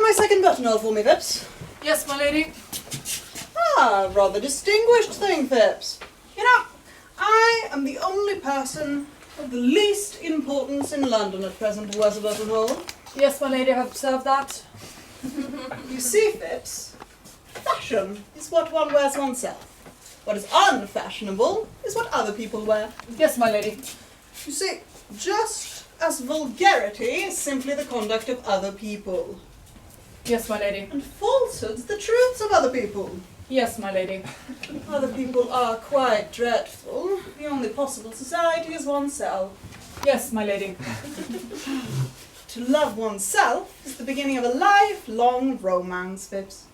my second buttonhole for me, Phipps? Yes, my lady. Ah, rather distinguished thing, Phipps. You know, I am the only person of the least importance in London at present who wears a buttonhole. Yes, my lady, I have observed that. You see, Phipps, fashion is what one wears oneself. What is unfashionable is what other people wear. Yes, my lady. You see, just as vulgarity is simply the conduct of other people, Yes, my lady. and falsehoods the truths of other people. Yes, my lady. Other people are quite dreadful. The only possible society is oneself. Yes, my lady. To love oneself is the beginning of a lifelong romance, Phipps.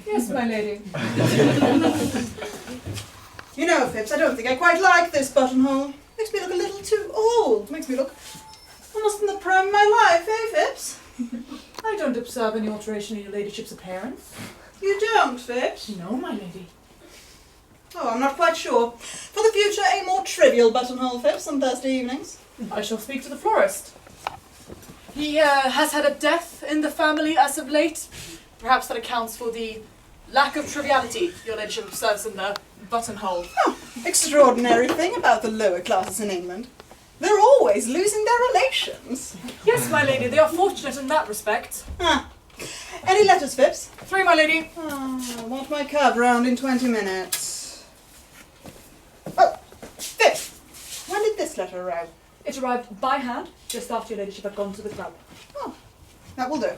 Yes, my lady. You know, Phipps, I don't think I quite like this buttonhole. Makes me look a little too old. Makes me look almost in the prime of my life, eh, Phipps? I don't observe any alteration in your ladyship's appearance. You don't, Phipps? No, my lady. Oh, I'm not quite sure. For the future, a more trivial buttonhole, Phipps, on Thursday evenings. I shall speak to the florist. He has had a death in the family as of late. Perhaps that accounts for the lack of triviality your ladyship observes in the buttonhole. Oh, extraordinary thing about the lower classes in England. They're always losing their relations. Yes, my lady, they are fortunate in that respect. Ah. Any letters, Phipps? 3, my lady. Oh, I want my cab round in 20 minutes. Oh, Phipps, when did this letter arrive? It arrived by hand just after your ladyship had gone to the club. Oh, that will do.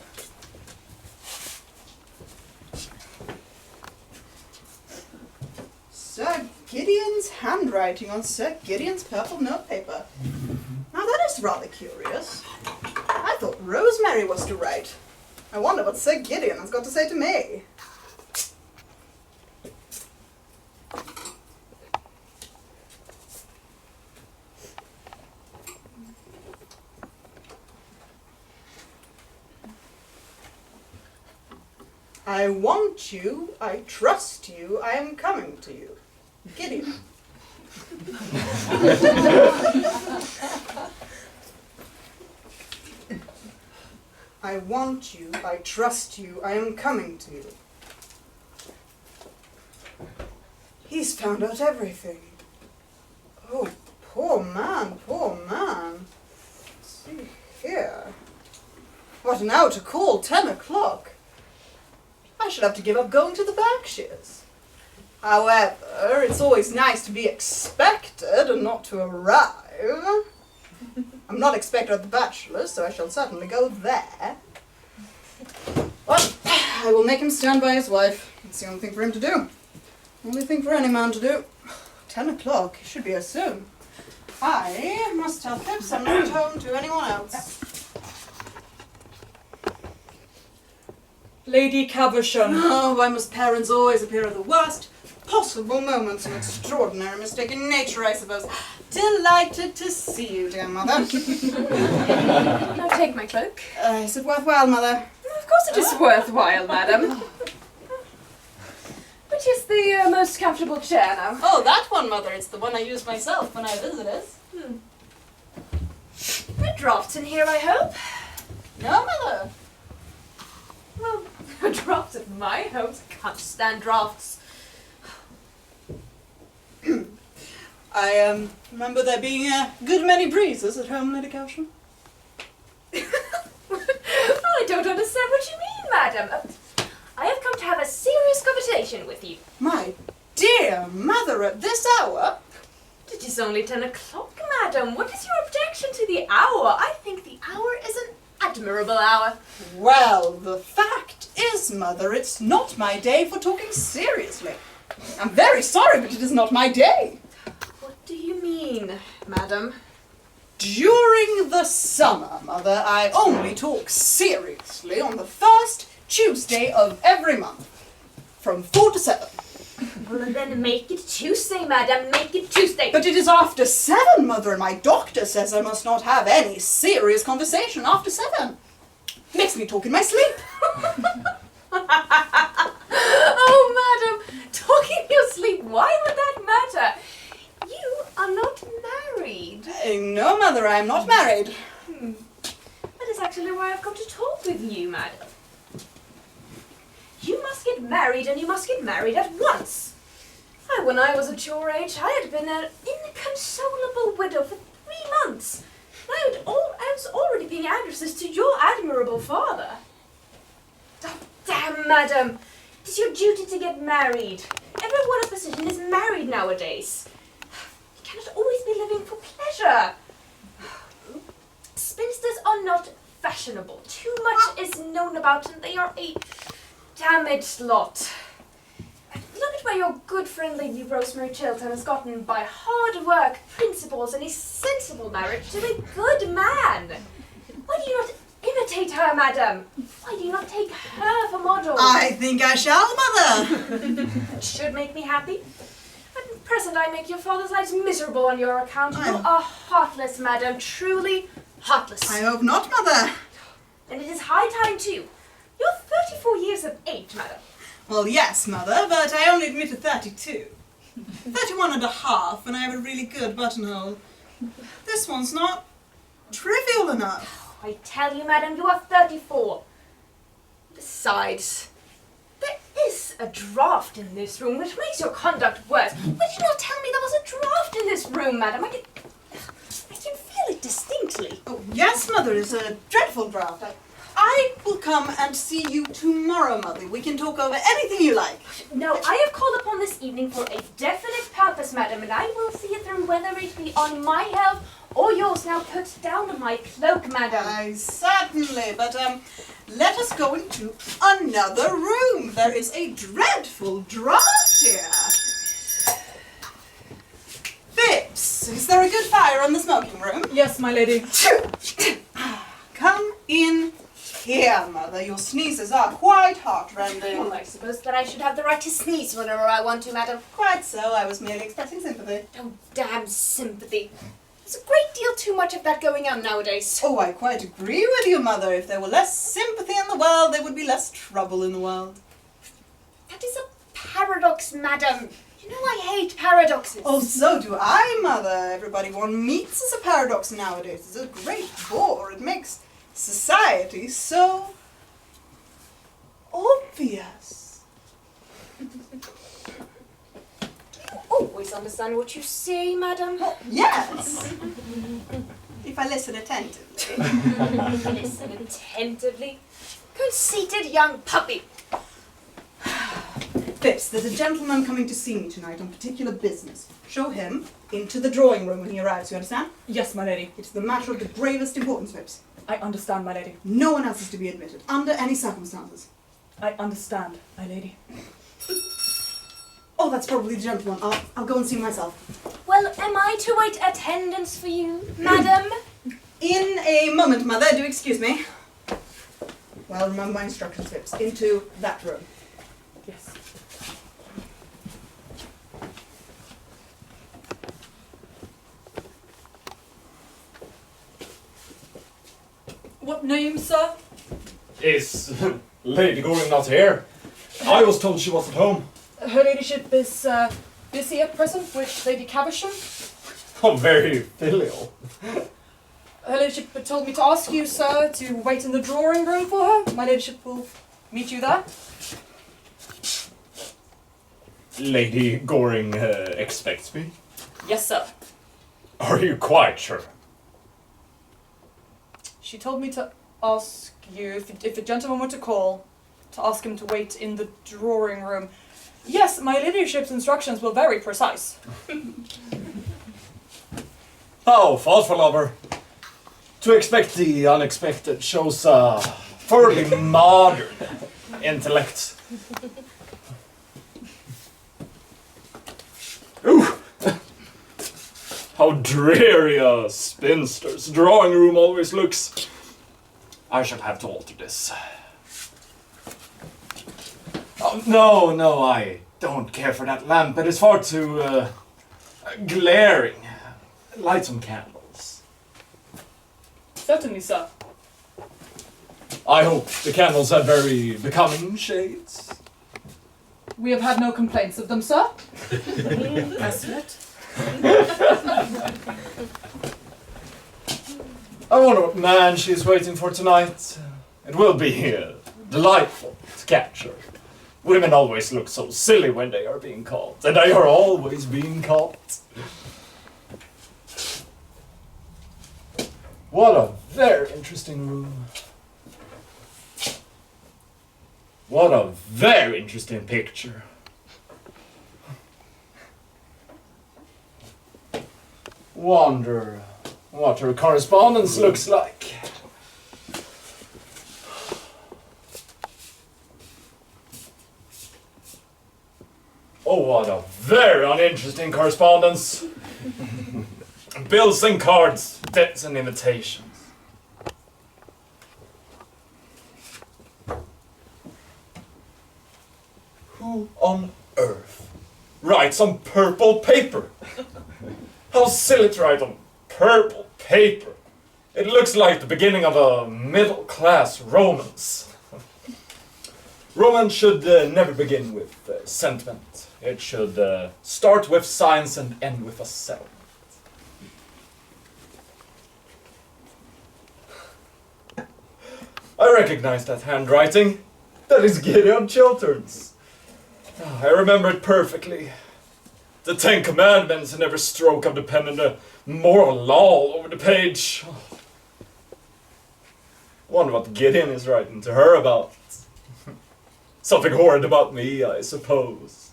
Sir Gideon's handwriting on Sir Gideon's purple notepaper. Now that is rather curious. I thought Rosemary was to write. I wonder what Sir Gideon has got to say to me. I want you, I trust you, I am coming to you. Gideon. I want you, I trust you, I am coming to you. He's found out everything. Oh, poor man, poor man. Let's see here. What an hour to call, 10 o'clock. I should have to give up going to the Berkshires. However, it's always nice to be expected and not to arrive. I'm not expected at the Bachelor's, so I shall certainly go there. Well, I will make him stand by his wife. It's the only thing for him to do. Only thing for any man to do. 10 o'clock, he should be here soon. I must tell Phipps I'm not home to anyone else. Lady Caversham. Oh, why must parents always appear at the worst possible moments of extraordinary mistake in nature, I suppose. Delighted to see you, dear mother. Now take my cloak. Is it worthwhile, mother? Of course it is worthwhile, madam. Which is the most comfortable chair now? Oh, that one, mother. It's the one I use myself when I visit us. No drafts in here, I hope? No, mother. Well, no drafts at my house. I can't stand drafts. I remember there being a good many breezes at home, Lady Caution. Well, I don't understand what you mean, madam. I have come to have a serious conversation with you. My dear mother, at this hour? It is only 10 o'clock, madam. What is your objection to the hour? I think the hour is an admirable hour. Well, the fact is, mother, it's not my day for talking seriously. I'm very sorry, but it is not my day. What do you mean, madam? During the summer, mother, I only talk seriously on the first Tuesday of every month, from 4 to 7. Well, then make it Tuesday, madam. Make it Tuesday. But it is after 7, mother, and my doctor says I must not have any serious conversation after 7. Makes me talk in my sleep. Oh, madam, talking in your sleep, why would that matter? You are not married. No, mother, I am not married. That is exactly why I've come to talk with you, madam. You must get married, and you must get married at once. When I was at your age, I had been an inconsolable widow for 3 months. I was already paying addresses to your admirable father. Oh, damn, madam. It is your duty to get married. Everyone of position is married nowadays. You cannot always be living for pleasure. Spinsters are not fashionable. Too much is known about them. They are a damaged lot. Look at where your good friend Lady Rosemary Chilton has gotten by hard work, principles, and a sensible marriage to a good man. Why do you not imitate her, madam? Why do you not take her for model? I think I shall, Mother. It should make me happy. At present I make your father's lives miserable on your account. You are heartless, madam, truly heartless. I hope not, Mother. And it is high time too. You're 34 years of age, madam. Well, yes, Mother, but I only admitted 32. 31 and a half, and I have a really good buttonhole. This one's not trivial enough. I tell you, madam, you are 34. Besides, there is a draft in this room which makes your conduct worse. Why did you not tell me there was a draft in this room, madam? I can feel it distinctly. Oh, yes, Mother, it's a dreadful draft. I will come and see you tomorrow, Mother. We can talk over anything you like. No, I have called upon this evening for a definite purpose, madam, and I will see it through whether it be on my health or yours. Now put down my cloak, madam. Certainly, but let us go into another room. There is a dreadful draft here. Phipps, is there a good fire in the smoking room? Yes, my lady. Come in here, Mother. Your sneezes are quite heartrending. Well, I suppose that I should have the right to sneeze whenever I want to, madam. Quite so. I was merely expressing sympathy. Oh, damn sympathy. There's a great deal too much of that going on nowadays. Oh, I quite agree with you, Mother. If there were less sympathy in the world, there would be less trouble in the world. That is a paradox, madam. You know I hate paradoxes. Oh, so do I, Mother. Everybody one meets is a paradox nowadays. It's a great bore. It makes society so obvious. Do you always understand what you say, madam? Oh, yes. If I listen attentively. Listen attentively. Conceited young puppy. Phipps, there's a gentleman coming to see me tonight on particular business. Show him into the drawing room when he arrives, you understand? Yes, my lady. It's the matter of the gravest importance, Phipps. I understand, my lady. No one else is to be admitted, under any circumstances. I understand, my lady. Oh, that's probably the gentleman. I'll go and see him myself. Well, am I to wait attendance for you, madam? In a moment, Mother. Do excuse me. Well, remember my instructions, Phipps. Into that room. Yes. What name, sir? Is Lady Goring not here? I was told she was at home. Her ladyship is busy at present with Lady Caversham. Oh, very filial. Her ladyship told me to ask you, sir, to wait in the drawing room for her. My ladyship will meet you there. Lady Goring expects me? Yes, sir. Are you quite sure? She told me to ask you, if a gentleman were to call, to ask him to wait in the drawing room. Yes, my ladyship's instructions were very precise. Oh, thoughtful of her. To expect the unexpected shows a fairly modern intellect. Ooh! How dreary a spinster's drawing room always looks. I shall have to alter this. Oh, no, I don't care for that lamp. It is far too glaring. Light some candles. Certainly, sir. I hope the candles have very becoming shades. We have had no complaints of them, sir. As yet. I wonder what man she's waiting for tonight. It will be delightful to catch her. Women always look so silly when they are being caught, and they are always being caught. What a very interesting room. What a very interesting picture. Wonder what her correspondence looks like. Oh, what a very uninteresting correspondence. Bills and cards, debts and invitations. Who on earth writes on purple paper? How silly to write on purple paper. It looks like the beginning of a middle-class romance. Romance should never begin with sentiment. It should start with science and end with a settlement. I recognize that handwriting. That is Gideon Chiltern's. I remember it perfectly. The 10 Commandments in every stroke of the pen and the moral law all over the page. Wonder what Gideon is writing to her about. Something horrid about me, I suppose.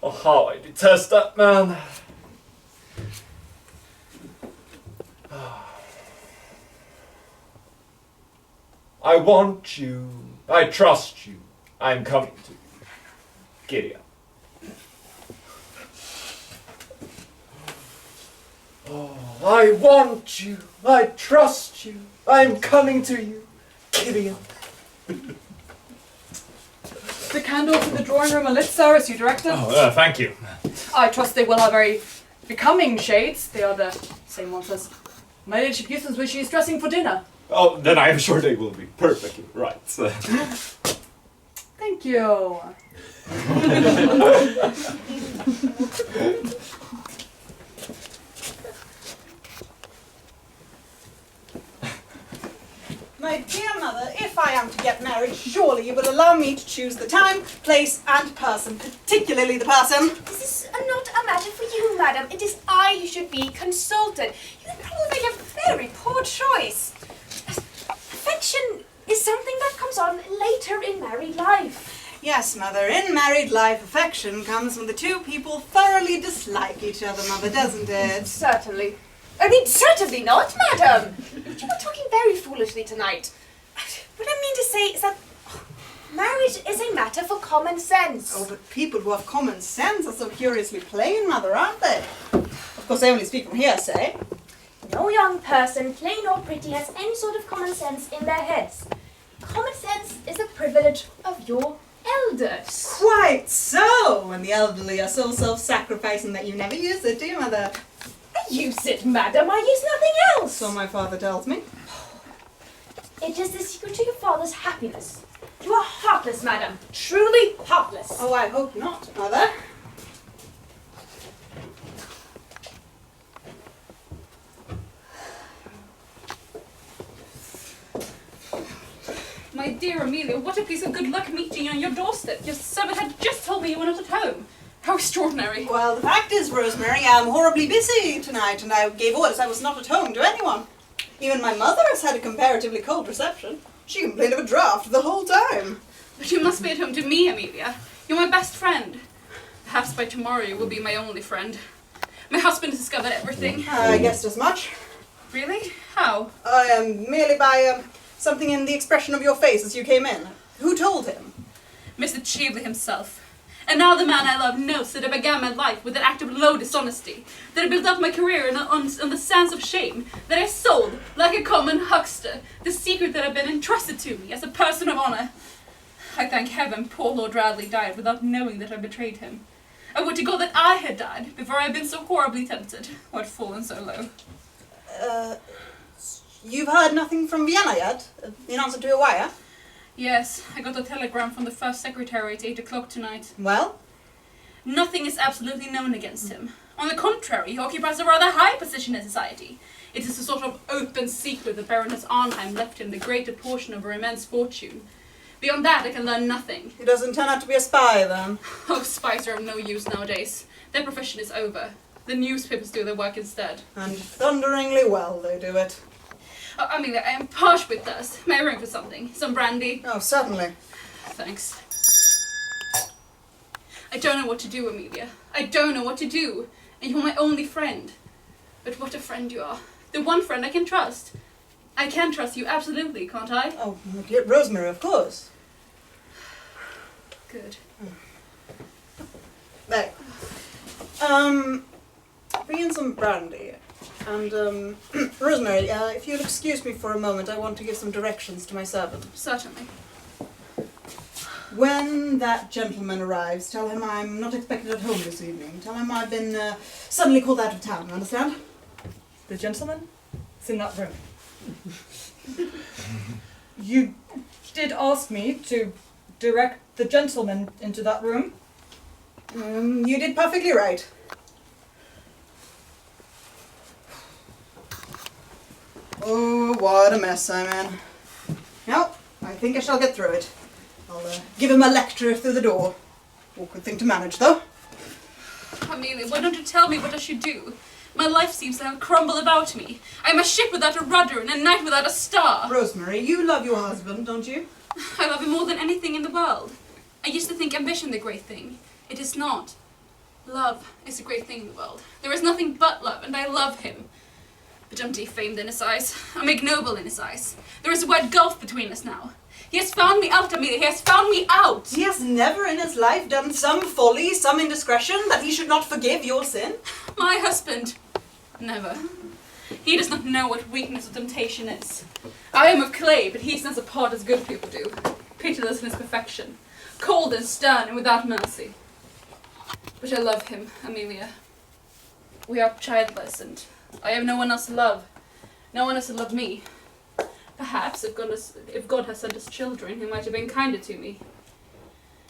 Oh, how I detest that man. I want you. I trust you. I'm coming to you. Gideon. Oh, I want you. I trust you. I'm coming to you. Gideon. The candles in the drawing room are lit, sir, as you directed. Oh, thank you. I trust they will have very becoming shades. They are the same ones as my ladyship uses when she is dressing for dinner. Oh, then I am sure they will be perfectly right. Thank you. My dear mother, if I am to get married, surely you will allow me to choose the time, place, and person, particularly the person. This is not a matter for you, madam. It is I who should be consulted. You would probably make a very poor choice. Affection is something that comes on later in married life. Yes, mother, in married life, affection comes when the two people thoroughly dislike each other, mother, doesn't it? Certainly. I mean, certainly not, madam. You are talking very foolishly tonight. What I mean to say is that marriage is a matter for common sense. Oh, but people who have common sense are so curiously plain, mother, aren't they? Of course, I only speak from hearsay. No young person, plain or pretty, has any sort of common sense in their heads. Common sense is a privilege of your elders. Quite so! And the elderly are so self-sacrificing that you never use it, do you, mother? I use it, madam. I use nothing else. So my father tells me. It is the secret to your father's happiness. You are heartless, madam. Truly heartless. Oh, I hope not, mother. My dear Amelia, what a piece of good luck meeting you on your doorstep. Your servant had just told me you were not at home. How extraordinary. Well, the fact is, Rosemary, I'm horribly busy tonight, and I gave orders I was not at home to anyone. Even my mother has had a comparatively cold reception. She complained of a draft the whole time. But you must be at home to me, Amelia. You're my best friend. Perhaps by tomorrow you will be my only friend. My husband has discovered everything. I guessed as much. Really? How? Merely by something in the expression of your face as you came in. Who told him? Mr. Cheveley himself. And now the man I love knows that I began my life with an act of low dishonesty, that I built up my career on the sands of shame, that I sold, like a common huckster, the secret that had been entrusted to me as a person of honour. I thank heaven poor Lord Radley died without knowing that I betrayed him. I would to God that I had died before I had been so horribly tempted, or had fallen so low. You've heard nothing from Vienna yet? In answer to your wire? Yes, I got a telegram from the first secretary at 8 o'clock tonight. Well? Nothing is absolutely known against him. On the contrary, he occupies a rather high position in society. It is a sort of open secret that Baroness Arnheim left him the greater portion of her immense fortune. Beyond that, I can learn nothing. He doesn't turn out to be a spy, then? Oh, spies are of no use nowadays. Their profession is over. The newspapers do their work instead. And thunderingly well they do it. Oh, Amelia, I am parched with thirst. May I ring for something? Some brandy? Oh, certainly. Thanks. I don't know what to do, Amelia. I don't know what to do. And you're my only friend. But what a friend you are. The one friend I can trust. I can trust you, absolutely, can't I? Oh, dear Rosemary, of course. Good. There. Bring in some brandy. And, Rosemary, if you'll excuse me for a moment, I want to give some directions to my servant. Certainly. When that gentleman arrives, tell him I'm not expected at home this evening. Tell him I've been suddenly called out of town, understand? The gentleman? It's in that room. You did ask me to direct the gentleman into that room? You did perfectly right. Oh, what a mess I'm in. No, I think I shall get through it. I'll give him a lecture through the door. Awkward thing to manage, though. Amelia, why don't you tell me what I should do? My life seems to have crumbled about me. I am a ship without a rudder and a night without a star. Rosemary, you love your husband, don't you? I love him more than anything in the world. I used to think ambition the great thing. It is not. Love is a great thing in the world. There is nothing but love, and I love him. But I'm defamed in his eyes. I'm ignoble in his eyes. There is a wide gulf between us now. He has found me out, Amelia. He has found me out. He has never in his life done some folly, some indiscretion, that he should not forgive your sin? My husband. Never. He does not know what weakness or temptation is. I am of clay, but he stands apart as good people do. Pitiless in his perfection. Cold and stern and without mercy. But I love him, Amelia. We are childless, and I have no one else to love. No one else to love me. Perhaps if God has sent us children, he might have been kinder to me.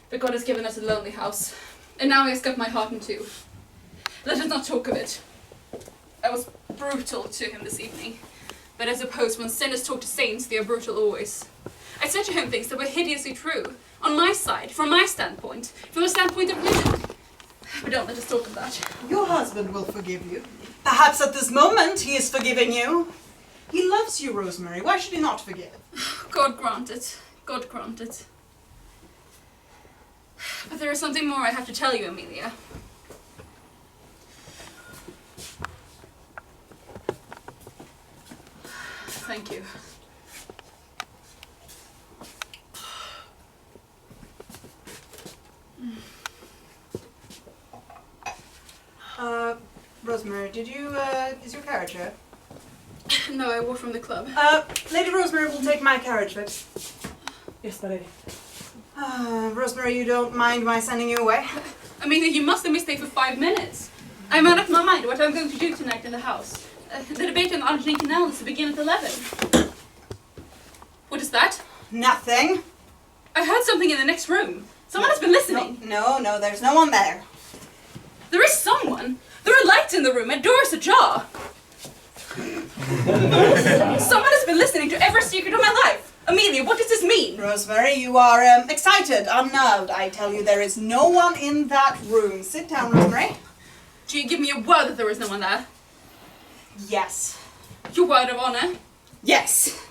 But God has given us a lonely house, and now he has cut my heart in two. Let us not talk of it. I was brutal to him this evening, but I suppose when sinners talk to saints, they are brutal always. I said to him things that were hideously true, on my side, from my standpoint, from the standpoint of religion. But don't let us talk of that. Your husband will forgive you. Perhaps at this moment he is forgiving you. He loves you, Rosemary. Why should he not forgive? God grant it. God grant it. But there is something more I have to tell you, Amelia. Thank you. Rosemary, did you, is your carriage here? No, I walked from the club. Lady Rosemary will take my carriage, but... Yes, my lady. Rosemary, you don't mind my sending you away? Amelia, you must let me stay for 5 minutes. I'm out of my mind what I'm going to do tonight in the house. The debate on the Aronsson Canal is to begin at 11. What is that? Nothing. I heard something in the next room. Someone has been listening. No, there's no one there. There is someone. There are lights in the room and doors ajar. Someone has been listening to every secret of my life. Amelia, what does this mean? Rosemary, you are excited, unnerved. I tell you, there is no one in that room. Sit down, Rosemary. Do you give me a word that there is no one there? Yes. Your word of honor? Yes.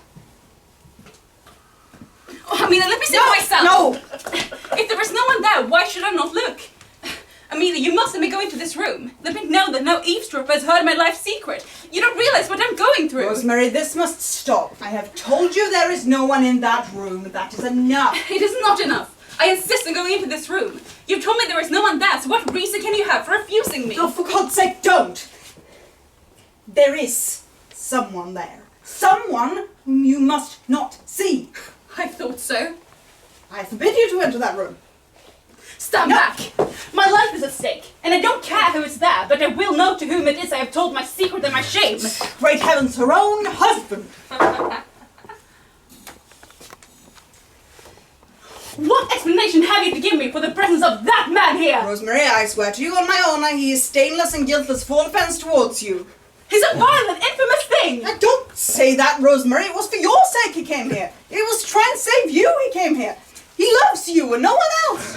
Oh, Amelia, let me see myself. No. If there is no one there, why should I not look? Amelia, you must let me go into this room. Let me know that no eavesdropper has heard my life secret. You don't realize what I'm going through. Rosemary, this must stop. I have told you there is no one in that room. That is enough. It is not enough. I insist on going into this room. You've told me there is no one there, so what reason can you have for refusing me? Oh, for God's sake, don't! There is someone there. Someone whom you must not see. I thought so. I forbid you to enter that room. Stand back! My life is at stake, and I don't care who is there, but I will know to whom it is I have told my secret and my shame. Great heavens, her own husband! What explanation have you to give me for the presence of that man here? Rosemary, I swear to you on my honor, he is stainless and guiltless of all offense towards you. is a vile and infamous thing! Now, don't say that, Rosemary. It was for your sake he came here. It was to try and save you he came here. He loves you and no one else.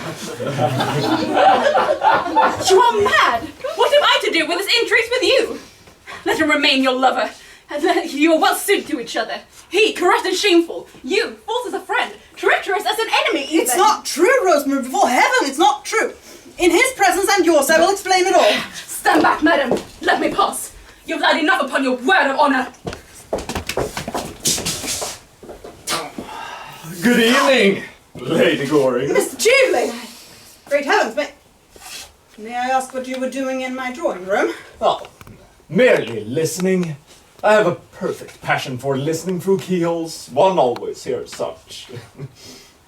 You are mad! What have I to do with his intrigues with you? Let him remain your lover. You are well suited to each other. He, corrupt and shameful. You, false as a friend. Treacherous as an enemy, even. It's not true, Rosemary. Before heaven, it's not true. In his presence and yours, I will explain it all. Stand back, madam. Let me pass. You've lied enough upon your word of honor. Good evening, Lady Goring. Mr. Cheveley! Great heavens, may I ask what you were doing in my drawing room? Oh, merely listening. I have a perfect passion for listening through keyholes. One always hears such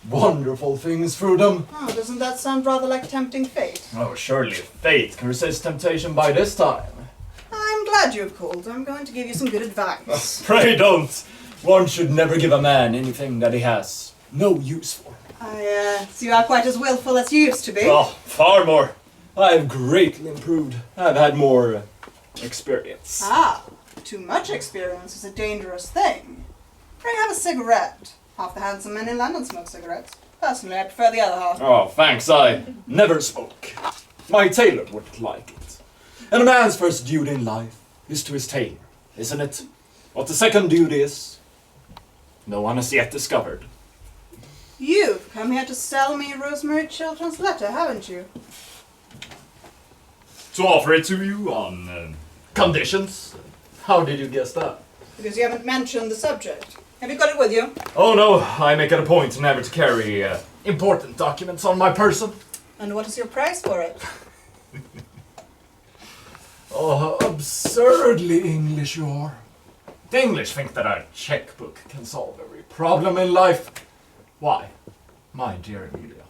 wonderful things through them. Oh, doesn't that sound rather like tempting fate? Oh, surely fate can resist temptation by this time. I'm glad you've called. I'm going to give you some good advice. Pray don't. One should never give a man anything that he has no use for. I see you are quite as willful as you used to be. Oh, far more. I have greatly improved. I've had more experience. Ah, too much experience is a dangerous thing. Pray have a cigarette. Half the handsome men in London smoke cigarettes. Personally, I prefer the other half. Oh, thanks. I never smoke. My tailor wouldn't like it. And a man's first duty in life is to his tailor, isn't it? What the second duty is, no one has yet discovered. You've come here to sell me Rosemary Chiltern's letter, haven't you? To offer it to you on conditions. How did you guess that? Because you haven't mentioned the subject. Have you got it with you? Oh no, I make it a point never to carry important documents on my person. And what is your price for it? Oh, absurdly English you are. The English think that a checkbook can solve every problem in life. Why, my dear Amelia,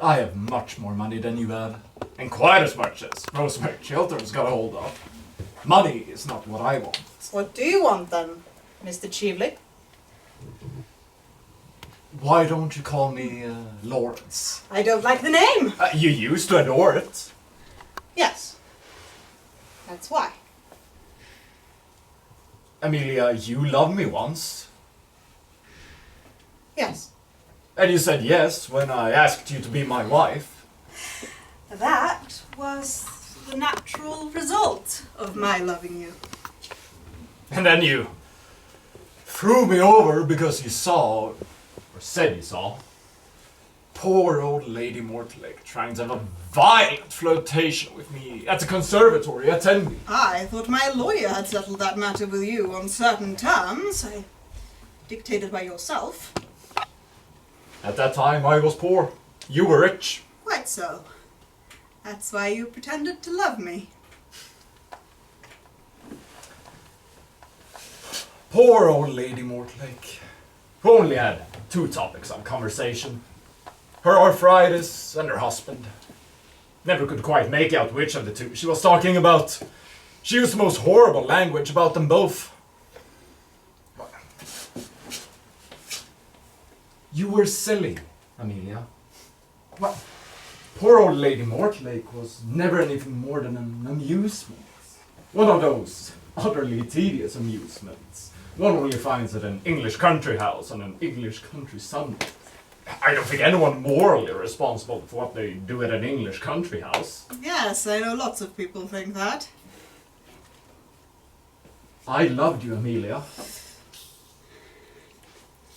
I have much more money than you have, and quite as much as Rosemary Chiltern's got a hold of. Money is not what I want. What do you want then, Mr. Cheveley? Why don't you call me Lawrence? I don't like the name. You used to adore it. Yes. That's why. Amelia, you loved me once. Yes. And you said yes when I asked you to be my wife. That was the natural result of my loving you. And then you threw me over because you saw, or said you saw, poor old Lady Mortlake trying to have a violent flirtation with me at the conservatory at Tenby. I thought my lawyer had settled that matter with you on certain terms, dictated by yourself. At that time I was poor. You were rich. Quite so. That's why you pretended to love me. Poor old Lady Mortlake, who only had two topics on conversation. Her arthritis and her husband. Never could quite make out which of the two she was talking about. She used the most horrible language about them both. You were silly, Amelia. Well, poor old Lady Mortlake was never anything more than an amusement. One of those utterly tedious amusements. One only finds at an English country house on an English country Sunday. I don't think anyone morally responsible for what they do at an English country house. Yes, I know lots of people think that. I loved you, Amelia.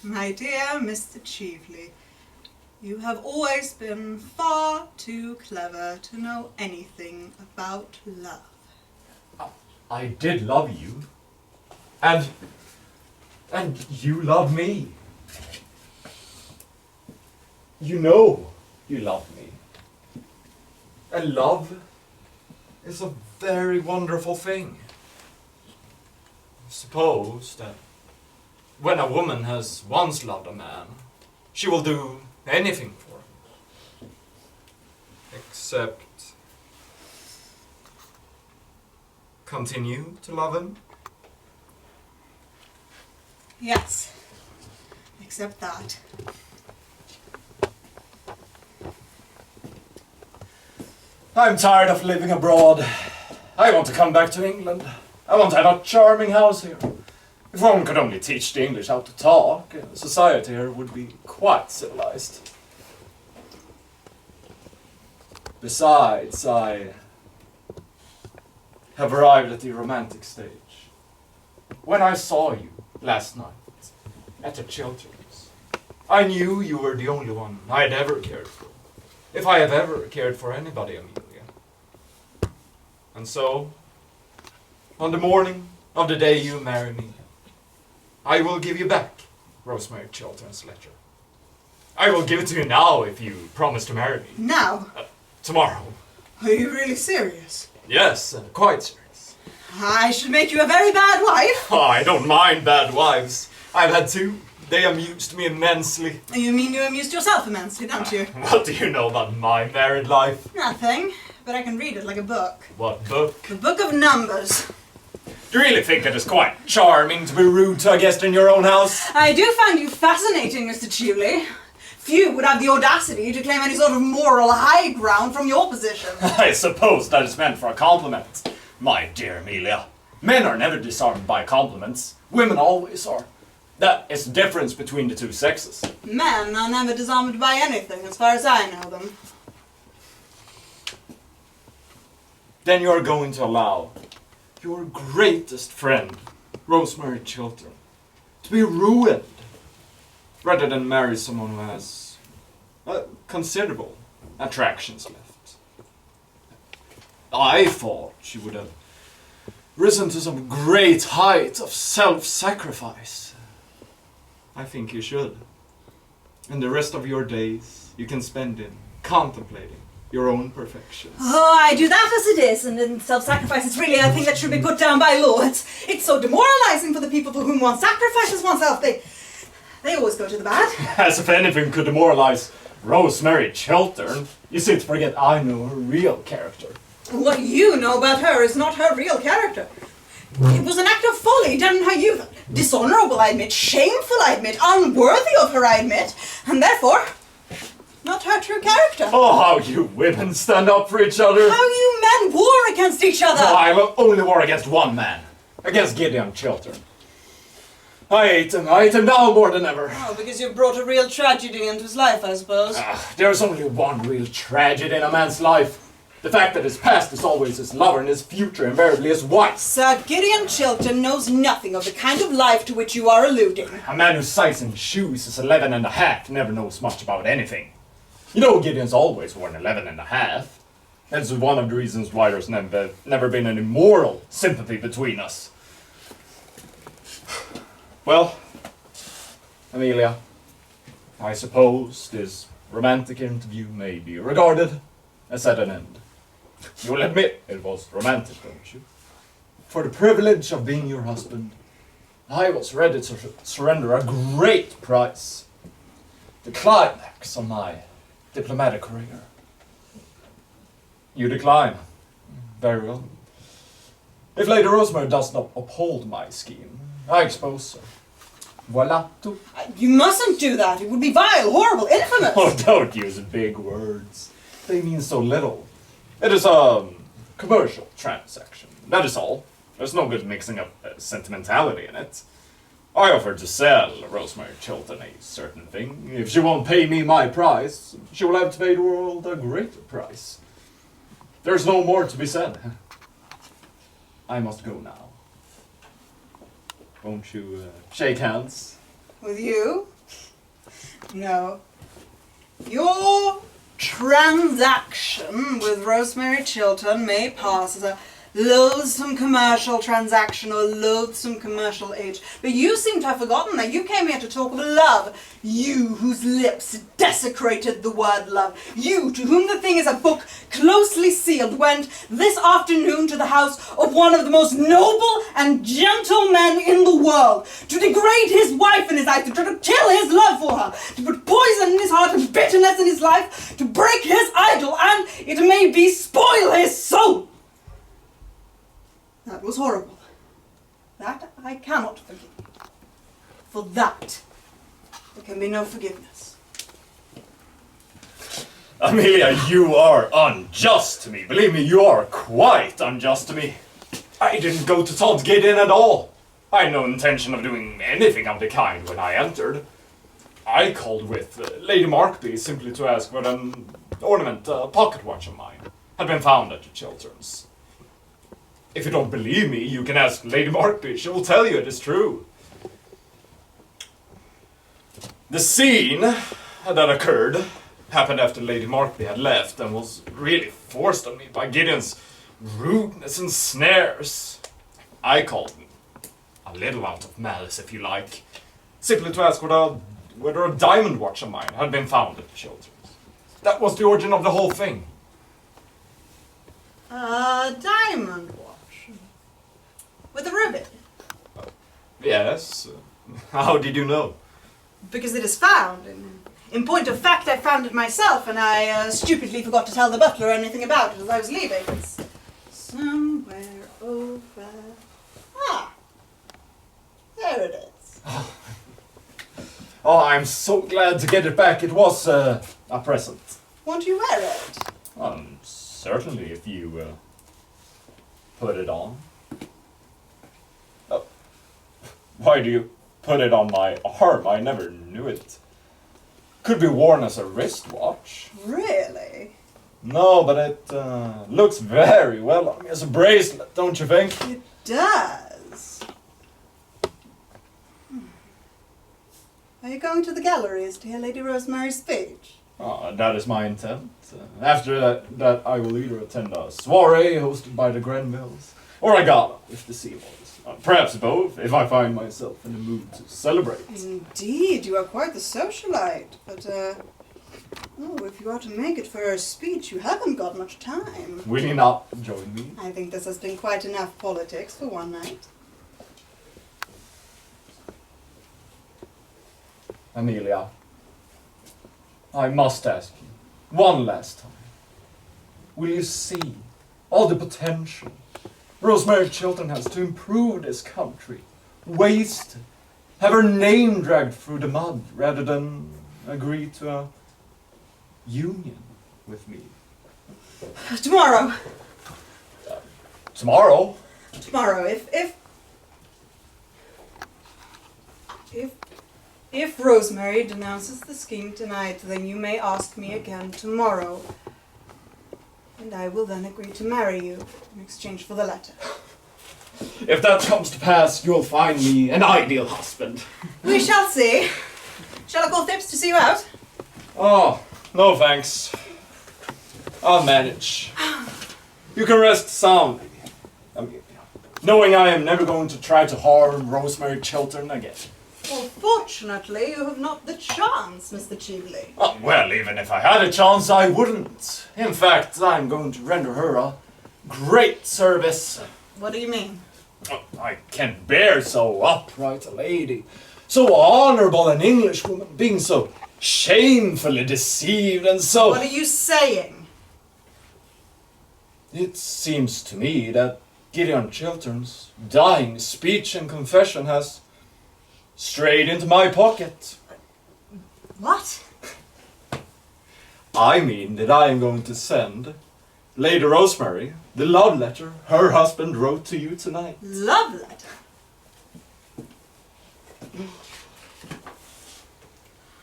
My dear Mr. Cheveley, you have always been far too clever to know anything about love. I did love you. And you love me. You know you love me. And love is a very wonderful thing. Suppose that when a woman has once loved a man, she will do anything for him. Except continue to love him. Yes, except that. I'm tired of living abroad. I want to come back to England. I want to have a charming house here. If one could only teach the English how to talk, society here would be quite civilized. Besides, I have arrived at the romantic stage. When I saw you last night at the Children's, I knew you were the only one I had ever cared for. If I have ever cared for anybody, Amelia. And so, on the morning of the day you marry me, I will give you back Rosemary Chiltern's letter. I will give it to you now if you promise to marry me. Now? Tomorrow. Are you really serious? Yes, quite serious. I should make you a very bad wife. Oh, I don't mind bad wives. I've had two. They amused me immensely. You mean you amused yourself immensely, don't you? What do you know about my married life? Nothing, but I can read it like a book. What book? The Book of Numbers. Do you really think it is quite charming to be rude to a guest in your own house? I do find you fascinating, Mr. Chewley. Few would have the audacity to claim any sort of moral high ground from your position. I suppose that is meant for a compliment, my dear Amelia. Men are never disarmed by compliments. Women always are. That is the difference between the two sexes. Men are never disarmed by anything, as far as I know them. Then you are going to allow your greatest friend, Rosemary Chiltern, to be ruined, rather than marry someone who has considerable attractions left. I thought she would have risen to some great height of self-sacrifice. I think you should. And the rest of your days you can spend in contemplating your own perfections. Oh, I do that as it is, and then self-sacrifice is really a thing that should be put down by law. It's so demoralizing for the people for whom one sacrifices oneself. They always go to the bad. As if anything could demoralize Rosemary Chiltern. You seem to forget I know her real character. What you know about her is not her real character. It was an act of folly done in her youth. Dishonorable, I admit. Shameful, I admit. Unworthy of her, I admit. And therefore, not her true character. Oh, how you women stand up for each other. How you men war against each other. Oh, I will only war against one man. Against Gideon Chiltern. I hate him now more than ever. Oh, because you brought a real tragedy into his life, I suppose. There's only one real tragedy in a man's life. The fact that his past is always his lover and his future invariably his wife. Sir Gideon Chiltern knows nothing of the kind of life to which you are alluding. A man whose size in shoes is 11 and a half never knows much about anything. You know Gideon's always worn 11 and a half. That's one of the reasons why there's never been any moral sympathy between us. Well, Amelia, I suppose this romantic interview may be regarded as at an end. You will admit it was romantic, don't you? For the privilege of being your husband, I was ready to surrender a great price. The climax of my diplomatic career. You decline. Very well. If Lady Rosemary does not uphold my scheme, I expose her. Voila, tout. You mustn't do that. It would be vile, horrible, infamous. Oh, don't use big words. They mean so little. It is a commercial transaction. That is all. There's no good mixing up sentimentality in it. I offered to sell Rosemary Chiltern a certain thing. If she won't pay me my price, she will have to pay the world a greater price. There's no more to be said. I must go now. Won't you shake hands? With you? No. Your transaction with Rosemary Chiltern may pass as a loathsome commercial transaction or loathsome commercial age. But you seem to have forgotten that you came here to talk of love. You whose lips desecrated the word love. You to whom the thing is a book closely sealed went this afternoon to the house of one of the most noble and gentle men in the world to degrade his wife in his eyes, to try to kill his love for her, to put poison in his heart and bitterness in his life, to break his idol and, it may be, spoil his soul. That was horrible. That I cannot forgive. For that, there can be no forgiveness. Amelia, you are unjust to me. Believe me, you are quite unjust to me. I didn't go to Todd's Gate Inn at all. I had no intention of doing anything of the kind when I entered. I called with Lady Markby simply to ask what an ornament pocket watch of mine had been found at the Chilterns. If you don't believe me, you can ask Lady Markby. She will tell you it is true. The scene that occurred happened after Lady Markby had left and was really forced on me by Gideon's rudeness and snares. I called him, a little out of malice if you like, simply to ask whether a diamond watch of mine had been found at the Chilterns. That was the origin of the whole thing. A diamond watch? With a ruby? Yes. How did you know? Because it is found. In point of fact, I found it myself, and I stupidly forgot to tell the butler anything about it as I was leaving. It's somewhere over... Ah! There it is. Oh, I'm so glad to get it back. It was a present. Won't you wear it? Certainly, if you put it on. Why do you put it on my arm? I never knew it. Could be worn as a wristwatch. Really? No, but it looks very well on me as a bracelet, don't you think? It does. Are you going to the galleries to hear Lady Rosemary's speech? That is my intent. After that, I will either attend a soiree hosted by the Grenvilles, or a gala with the Seymours. Perhaps both, if I find myself in the mood to celebrate. Indeed, you are quite the socialite. But, if you are to make it for her speech, you haven't got much time. Will you not join me? I think this has been quite enough politics for one night. Amelia, I must ask you, one last time. Will you see all the potential Rosemary Chiltern has to improve this country, wasted, have her name dragged through the mud, rather than agree to a union with me? Tomorrow. Tomorrow? Tomorrow. If Rosemary denounces the scheme tonight, then you may ask me again tomorrow. And I will then agree to marry you in exchange for the letter. If that comes to pass, you'll find me an ideal husband. We shall see. Shall I call Thips to see you out? Oh, no thanks. I'll manage. You can rest soundly, knowing I am never going to try to harm Rosemary Chiltern again. Well, fortunately, you have not the chance, Mr. Cheveley. Oh, well, even if I had a chance, I wouldn't. In fact, I'm going to render her a great service. What do you mean? Oh, I can't bear so upright a lady, so honourable an Englishwoman, being so shamefully deceived and so... What are you saying? It seems to me that Gideon Chiltern's dying speech and confession has strayed into my pocket. What? I mean that I am going to send Lady Rosemary the love letter her husband wrote to you tonight. Love letter?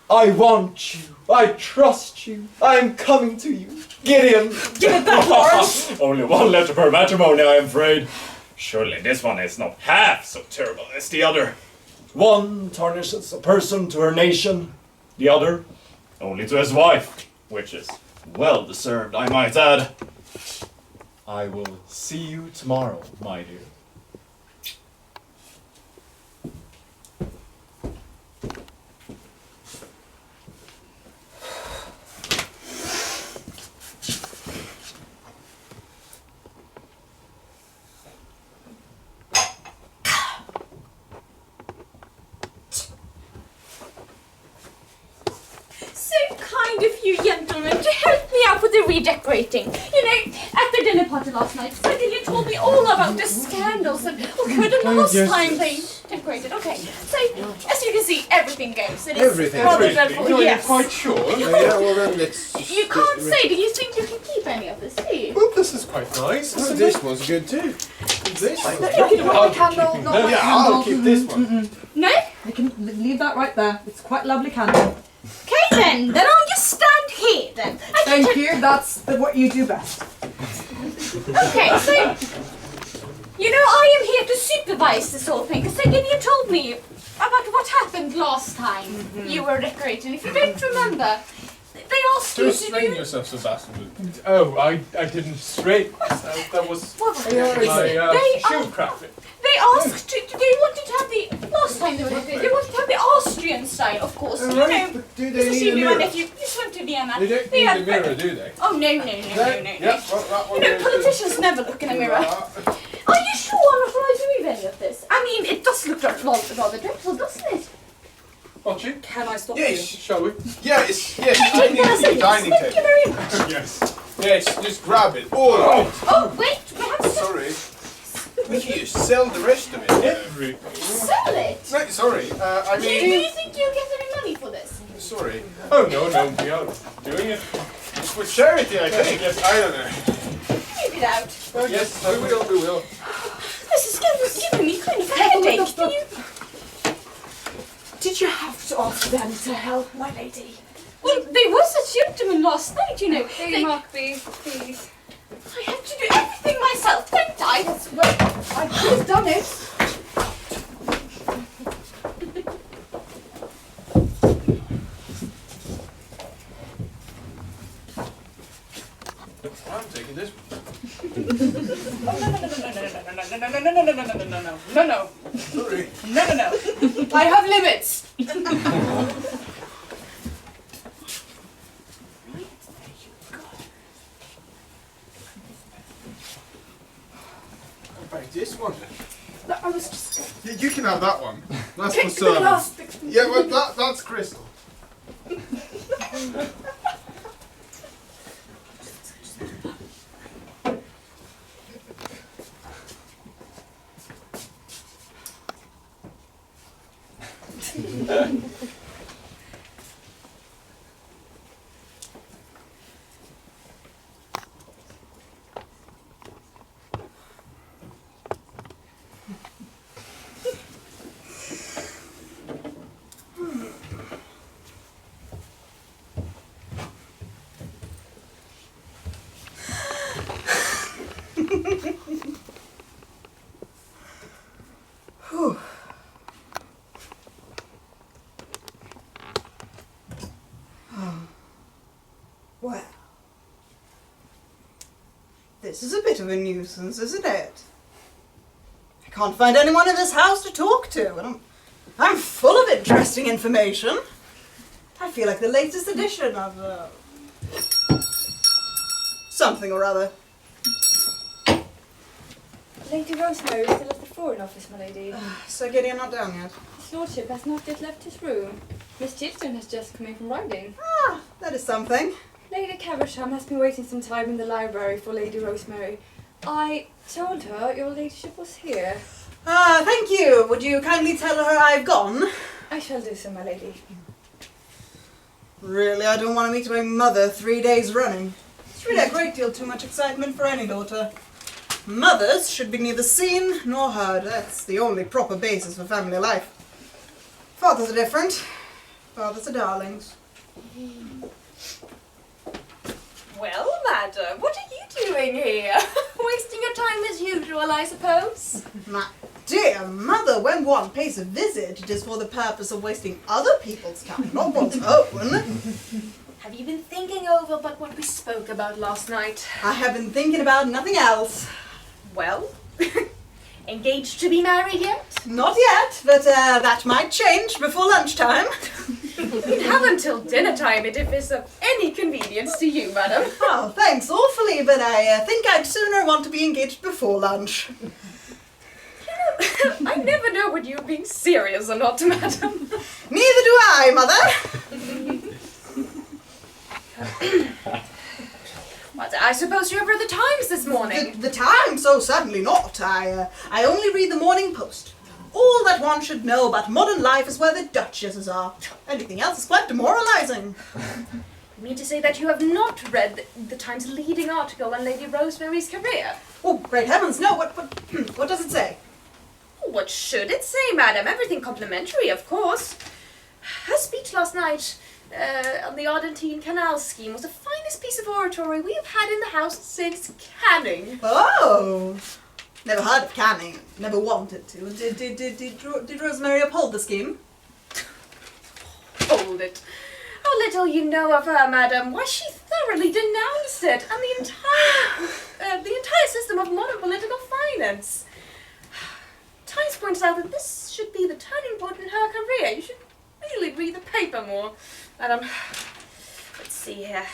I want you. I trust you. I am coming to you. Gideon! Give it back, Lawrence! Only one letter per matrimony, I am afraid. Surely this one is not half so terrible as the other. One tarnishes a person to her nation, the other only to his wife, which is well deserved, I might add. I will see you tomorrow, my dear. Redecorating. You know, at the dinner party last night, Fredrika told me all about the scandals and the last time they decorated. Okay, so as you can see, everything goes. It is rather dreadful. You're Yes. quite sure? You well then let's... You can't say. Do you think you can keep any of this? Do you? Well, this is quite nice. Oh, this one's good too. this one. You can want the candle, not my Yeah, candle. I'll keep this one. No? You can leave that right there. It's quite a lovely candle. Okay then I'll just stand here then. Thank you. That's what you do best. Okay, so, you know, I am here to supervise this whole thing, because again you told me about what happened last time you were decorating. If you don't remember, they asked you Don't to strain do... yourself, Sebastian. Oh, I didn't strain myself. That was What was my They shoe cracking. They asked, they wanted to have the, last time they were here, they wanted to have the Austrian style, of course. You know, But do they Mr. need a Sylvia, mirror? if you went to Vienna, They don't they need had a mirror, do they? Oh, no. Yep, well, that one You know, goes politicians never look in a mirror. Are you sure not I do any of this? I mean, it does look rather dreadful, doesn't it? Archie? Can I stop Yes, you? shall we? Yes, I need the dining Thank you table. very much. Yes, just grab it. All of it. Oh, wait, we have to Sorry. We can just sell the rest of it. Everything. sell it. No, sorry. I Do mean, you think you'll get any money for this? sorry. Oh no, we are doing it. It's for charity, I think. Yes, I don't know. Leave it out. Oh, yes, we will. This is giving me kind of a headache. Do you... Did you have to ask them to help, my lady? Well, there was a gentleman last night, you know. Lady Mockby, please. I have to do everything myself, don't I? Well, I could have done it. I'm taking this one. No. Sorry. No. I have limits. I'll take this one. No, I was just... You can have that one. That's Pick for the serving. glass. Yeah, well, that's crystal. Whew. Well, this is a bit of a nuisance, isn't it? I can't find anyone in this house to talk to, and I'm full of interesting information. I feel like the latest edition of something or other. Lady Rosemary is still at the Foreign Office, my lady. So Gideon not down yet? His lordship has not yet left his room. Miss Chiltern has just come in from riding. Ah, that is something. Lady Caversham has been waiting some time in the library for Lady Rosemary. I told her your ladyship was here. Ah, thank you. Would you kindly tell her I've gone? I shall do so, my lady. Really, I don't want to meet my mother 3 days running. It's really a great deal too much excitement for any daughter. Mothers should be neither seen nor heard. That's the only proper basis for family life. Fathers are different. Fathers are darlings. Well, madam, what are you doing here? Wasting your time as usual, I suppose. My dear mother, when one pays a visit, it is for the purpose of wasting other people's time, not one's own. Have you been thinking over about what we spoke about last night? I have been thinking about nothing else. Well, engaged to be married yet? Not yet, but that might change before lunchtime. We'd have until dinner time if it's of any convenience to you, madam. Oh, thanks awfully, but I think I'd sooner want to be engaged before lunch. I never know whether you're being serious or not, madam. Neither do I, Mother. But I suppose you have read the Times this morning. The Times? Oh, certainly not. I only read the Morning Post. All that one should know about modern life is where the duchesses are. Anything else is quite demoralizing. mean to say that you have not read the Times' leading article on Lady Rosemary's career? Oh, great heavens, no, what, what does it say? What should it say, madam? Everything complimentary, of course. Her speech last night on the Argentine Canal scheme was the finest piece of oratory we have had in the house since Canning. Oh! Never heard of Canning. Never wanted to. Did Rosemary uphold the scheme? Hold it. How little you know of her, madam. Why, she thoroughly denounced it and the entire system of modern political finance. Times points out that this should be the turning point in her career. You should really read the paper more, madam. Let's see here.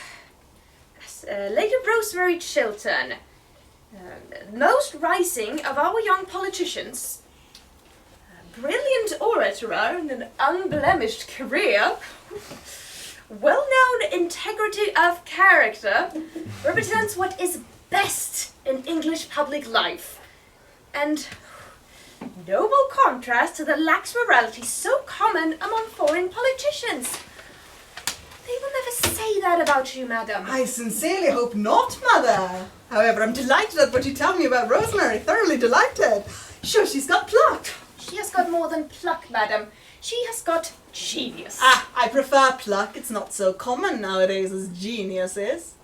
Lady Rosemary Chiltern, most rising of our young politicians, brilliant orator and an unblemished career, well-known integrity of character, represents what is best in English public life, and noble contrast to the lax morality so common among foreign politicians. They will never say that about you, madam. I sincerely hope not, Mother. However, I'm delighted at what you tell me about Rosemary. Thoroughly delighted. Sure, she's got pluck. She has got more than pluck, madam. She has got genius. Ah, I prefer pluck. It's not so common nowadays as genius is.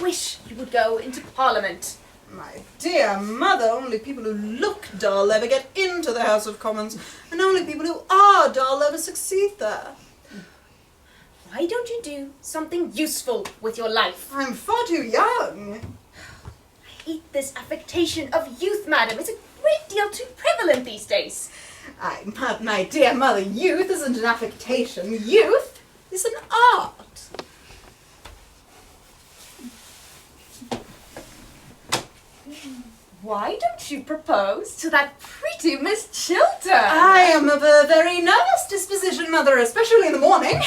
Wish you would go into Parliament. My dear Mother, only people who look dull ever get into the House of Commons, and only people who are dull ever succeed there. Why don't you do something useful with your life? I'm far too young. I hate this affectation of youth, madam. It's a great deal too prevalent these days. My dear Mother, youth isn't an affectation. Youth is an art. Why don't you propose to that pretty Miss Chiltern? I am of a very nervous disposition, Mother, especially in the morning.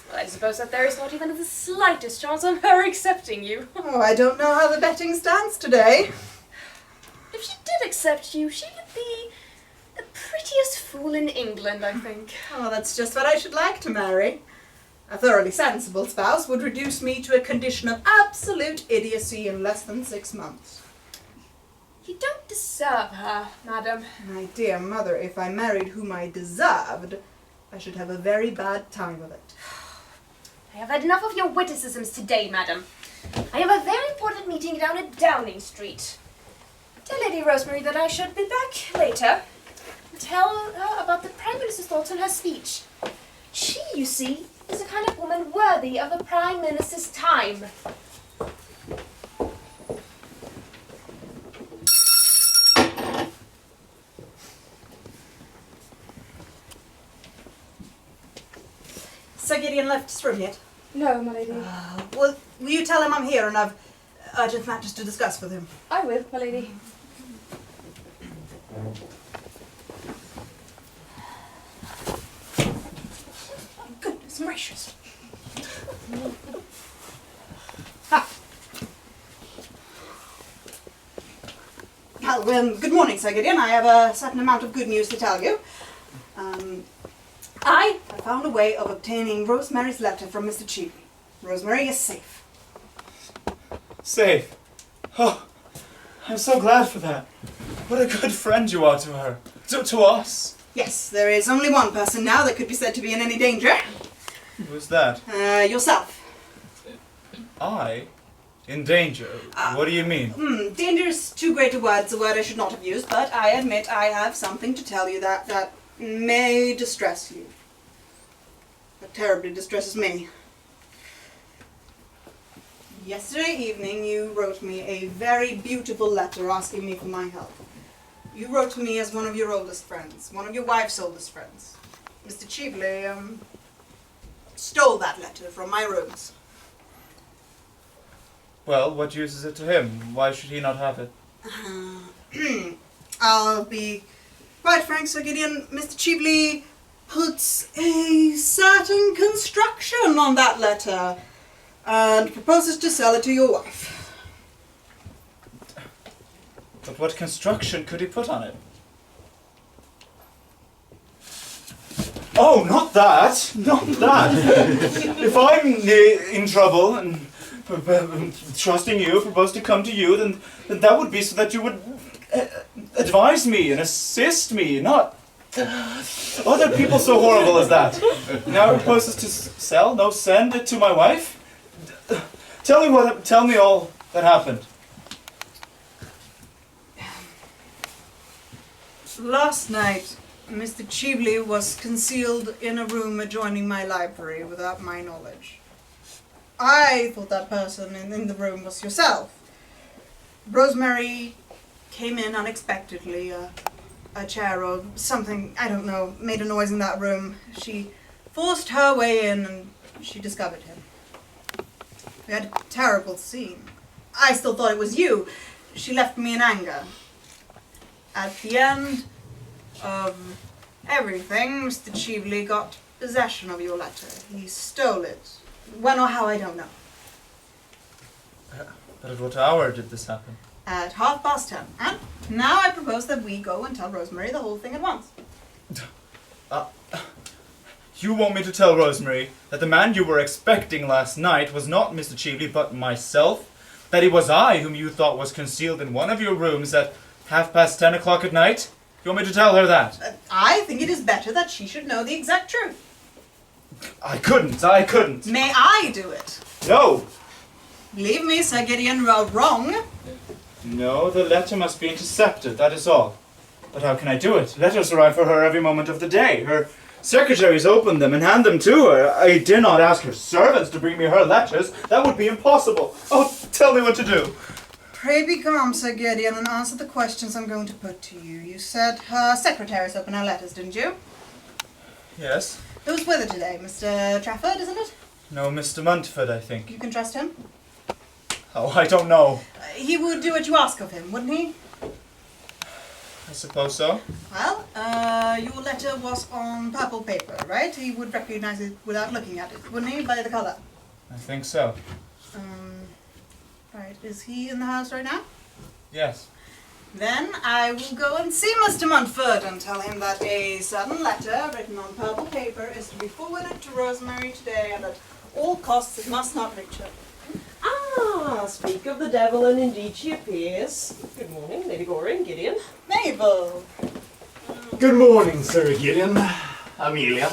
Well, I suppose that there is not even the slightest chance of her accepting you. Oh, I don't know how the betting stands today. If she did accept you, she would be the prettiest fool in England, I think. Oh, that's just what I should like to marry. A thoroughly sensible spouse would reduce me to a condition of absolute idiocy in less than 6 months. You don't deserve her, madam. My dear Mother, if I married whom I deserved, I should have a very bad time of it. I have had enough of your witticisms today, madam. I have a very important meeting down at Downing Street. Tell Lady Rosemary that I should be back later. Tell her about the Prime Minister's thoughts on her speech. She, you see, is the kind of woman worthy of the Prime Minister's time. Sir Gideon left his room yet? No, my lady. Well, will you tell him I'm here and I've urgent matters to discuss with him? I will, my lady. Goodness gracious. Well, good morning, Sir Gideon. I have a certain amount of good news to tell you. I have found a way of obtaining Rosemary's letter from Mr. Cheveley. Rosemary is safe. Safe? Oh, I'm so glad for that. What a good friend you are to her. To us. Yes, there is only one person now that could be said to be in any danger. Who's that? Yourself. I? In danger? What do you mean? Danger is too great a word I should not have used, but I admit I have something to tell you that may distress you. That terribly distresses me. Yesterday evening you wrote me a very beautiful letter asking me for my help. You wrote to me as one of your oldest friends, one of your wife's oldest friends. Mr. Cheveley stole that letter from my rooms. Well, what use is it to him? Why should he not have it? I'll be quite frank, Sir Gideon. Mr. Cheveley puts a certain construction on that letter and proposes to sell it to your wife. But what construction could he put on it? Oh, not that! Not that! If I'm in trouble and trusting you, propose to come to you, then that would be so that you would advise me and assist me, not other people so horrible as that. Now he proposes to sell, no, send it to my wife. Tell me all that happened. Last night, Mr. Qvillberg was concealed in a room adjoining my library without my knowledge. I thought that person in the room was yourself. Rosemary came in unexpectedly. A chair or something, I don't know, made a noise in that room. She forced her way in and she discovered him. We had a terrible scene. I still thought it was you. She left me in anger. At the end of everything, Mr. Qvillberg got possession of your letter. He stole it. When or how, I don't know. But at what hour did this happen? At 10:30. And now I propose that we go and tell Rosemary the whole thing at once. You want me to tell Rosemary that the man you were expecting last night was not Mr. Qvillberg but myself? That it was I whom you thought was concealed in one of your rooms at 10:30 at night? You want me to tell her that? I think it is better that she should know the exact truth. I couldn't. May I do it? No! Believe me, Sir Gideon, you are wrong. No, the letter must be intercepted, that is all. But how can I do it? Letters arrive for her every moment of the day. Her secretaries open them and hand them to her. I dare not ask her servants to bring me her letters. That would be impossible. Oh, tell me what to do. Pray be calm, Sir Gideon, and answer the questions I'm going to put to you. You said her secretaries open her letters, didn't you? Yes? Who's with her today? Mr. Trafford, isn't it? No, Mr. Muntford, I think. You can trust him? Oh, I don't know. He would do what you ask of him, wouldn't he? I suppose so. Well, your letter was on purple paper, right? He would recognize it without looking at it, wouldn't he, by the colour? I think so. Right. Is he in the house right now? Yes. Then I will go and see Mr. Muntford and tell him that a certain letter written on purple paper is to be forwarded to Rosemary today and at all costs it must not reach her. Ah, speak of the devil, and indeed she appears. Good morning, Lady Goring, Gideon. Mabel! Good morning, Sir Gideon. Amelia.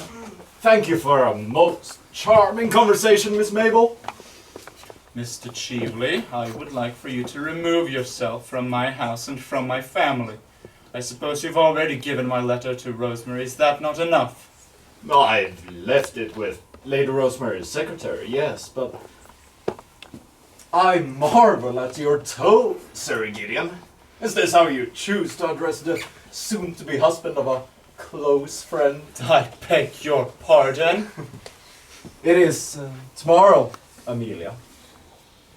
Thank you for a most charming conversation, Miss Mabel. Mr. Qvillberg, I would like for you to remove yourself from my house and from my family. I suppose you've already given my letter to Rosemary. Is that not enough? I've left it with Lady Rosemary's secretary, yes, but I marvel at your tone, Sir Gideon. Is this how you choose to address the soon-to-be husband of a close friend? I beg your pardon. It is tomorrow, Amelia.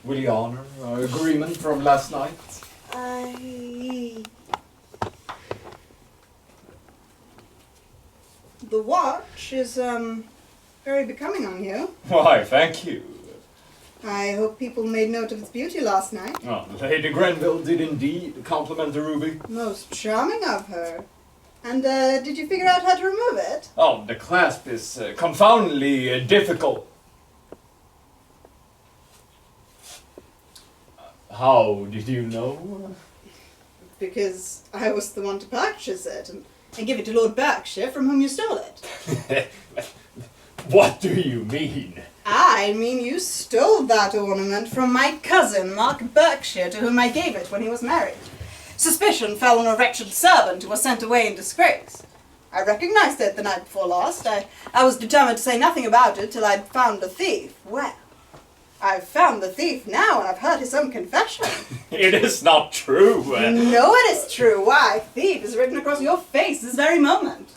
Will you honor our agreement from last night? The watch is, very becoming on you. Why, thank you. I hope people made note of its beauty last night. Oh, Lady Grenville did indeed compliment the ruby. Most charming of her. And, did you figure out how to remove it? Oh, the clasp is confoundedly difficult. How did you know? Because I was the one to purchase it and give it to Lord Berkshire from whom you stole it. What do you mean? I mean you stole that ornament from my cousin, Mark Berkshire, to whom I gave it when he was married. Suspicion fell on a wretched servant who was sent away in disgrace. I recognized it the night before last. I was determined to say nothing about it till I'd found the thief. Well, I've found the thief now, and I've heard his own confession. It is not true. No, it is true. Why, thief is written across your face this very moment.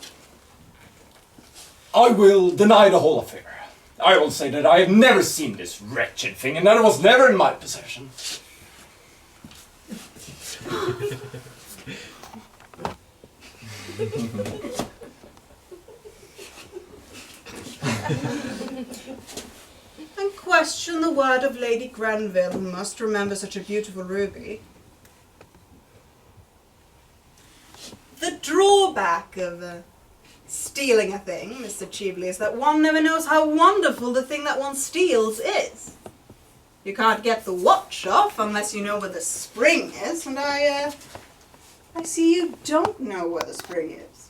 I will deny the whole affair. I will say that I have never seen this wretched thing, and that it was never in my possession. And question the word of Lady Grenville, who must remember such a beautiful ruby. The drawback of stealing a thing, Mr. Cheveley, is that one never knows how wonderful the thing that one steals is. You can't get the watch off unless you know where the spring is, and I see you don't know where the spring is.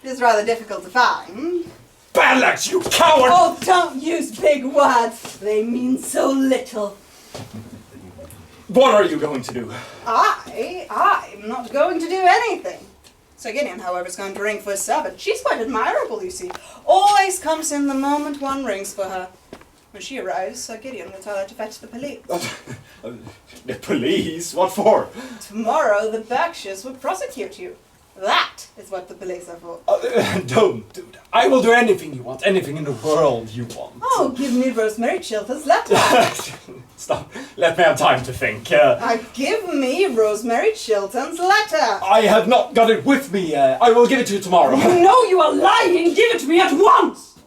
It is rather difficult to find. Ballads, you coward! Oh, don't use big words. They mean so little. What are you going to do? I'm not going to do anything. Sir Gideon, however, is going to ring for his servant. She's quite admirable, you see. Always comes in the moment one rings for her. When she arrives, Sir Gideon will tell her to fetch the police. The police? What for? Tomorrow, the Berkshires will prosecute you. That is what the police are for. Don't do that. I will do anything you want, anything in the world you want. Oh, give me Rosemary Chilton's letter. Stop. Let me have time to think. Give me Rosemary Chilton's letter. I have not got it with me. I will give it to you tomorrow. You know you are lying. Give it to me at once.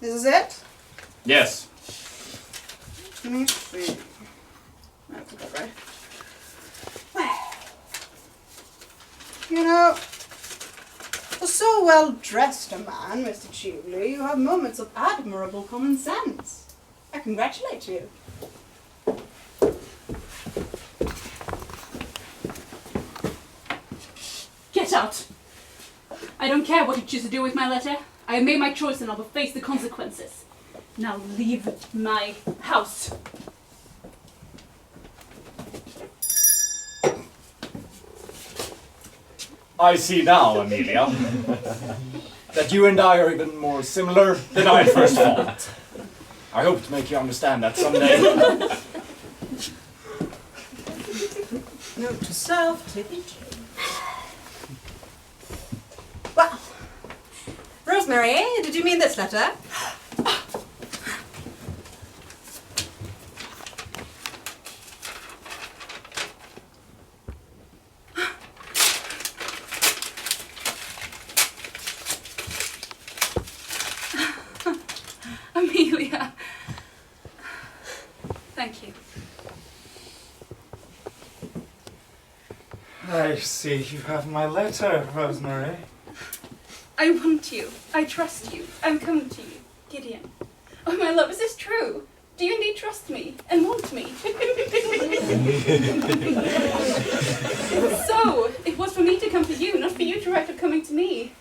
This is it? Yes. Let me see. That's about right. Well, you know, for so well dressed a man, Mr. Cheveley, you have moments of admirable common sense. I congratulate you. Get out! I don't care what you choose to do with my letter. I have made my choice and I will face the consequences. Now leave my house. I see now, Amelia, that you and I are even more similar than I at first thought. I hope to make you understand that someday. Note to self, take it. Well, Rosemary, did you mean this letter? Amelia. Thank you. I see you have my letter, Rosemary. I want you. I trust you. I'm coming to you. Gideon. Oh, my love, is this true? Do you indeed trust me and want me? So, it was for me to come to you, not for you to write of coming to me.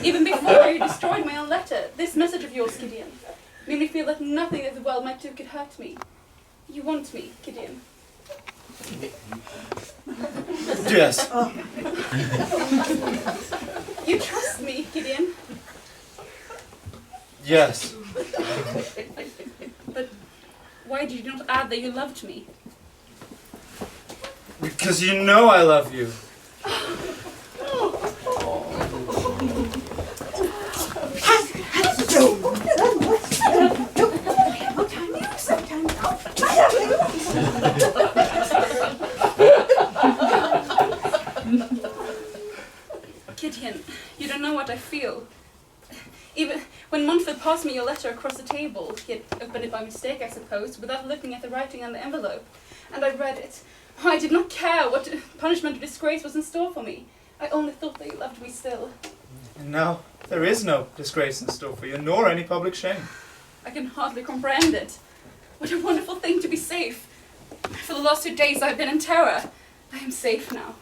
Even before you destroyed my own letter, this message of yours, Gideon, made me feel that nothing that the world might do could hurt me. You want me, Gideon. Yes. You trust me, Gideon. Yes. But why did you not add that you loved me? Because you know I love you. Gideon, you don't know what I feel. Even when Montfort passed me your letter across the table, he had opened it by mistake, I suppose, without looking at the writing on the envelope, and I read it. I did not care what punishment or disgrace was in store for me. I only thought that you loved me still. And now there is no disgrace in store for you, nor any public shame. I can hardly comprehend it. What a wonderful thing to be safe. For the last 2 days I have been in terror. I am safe now.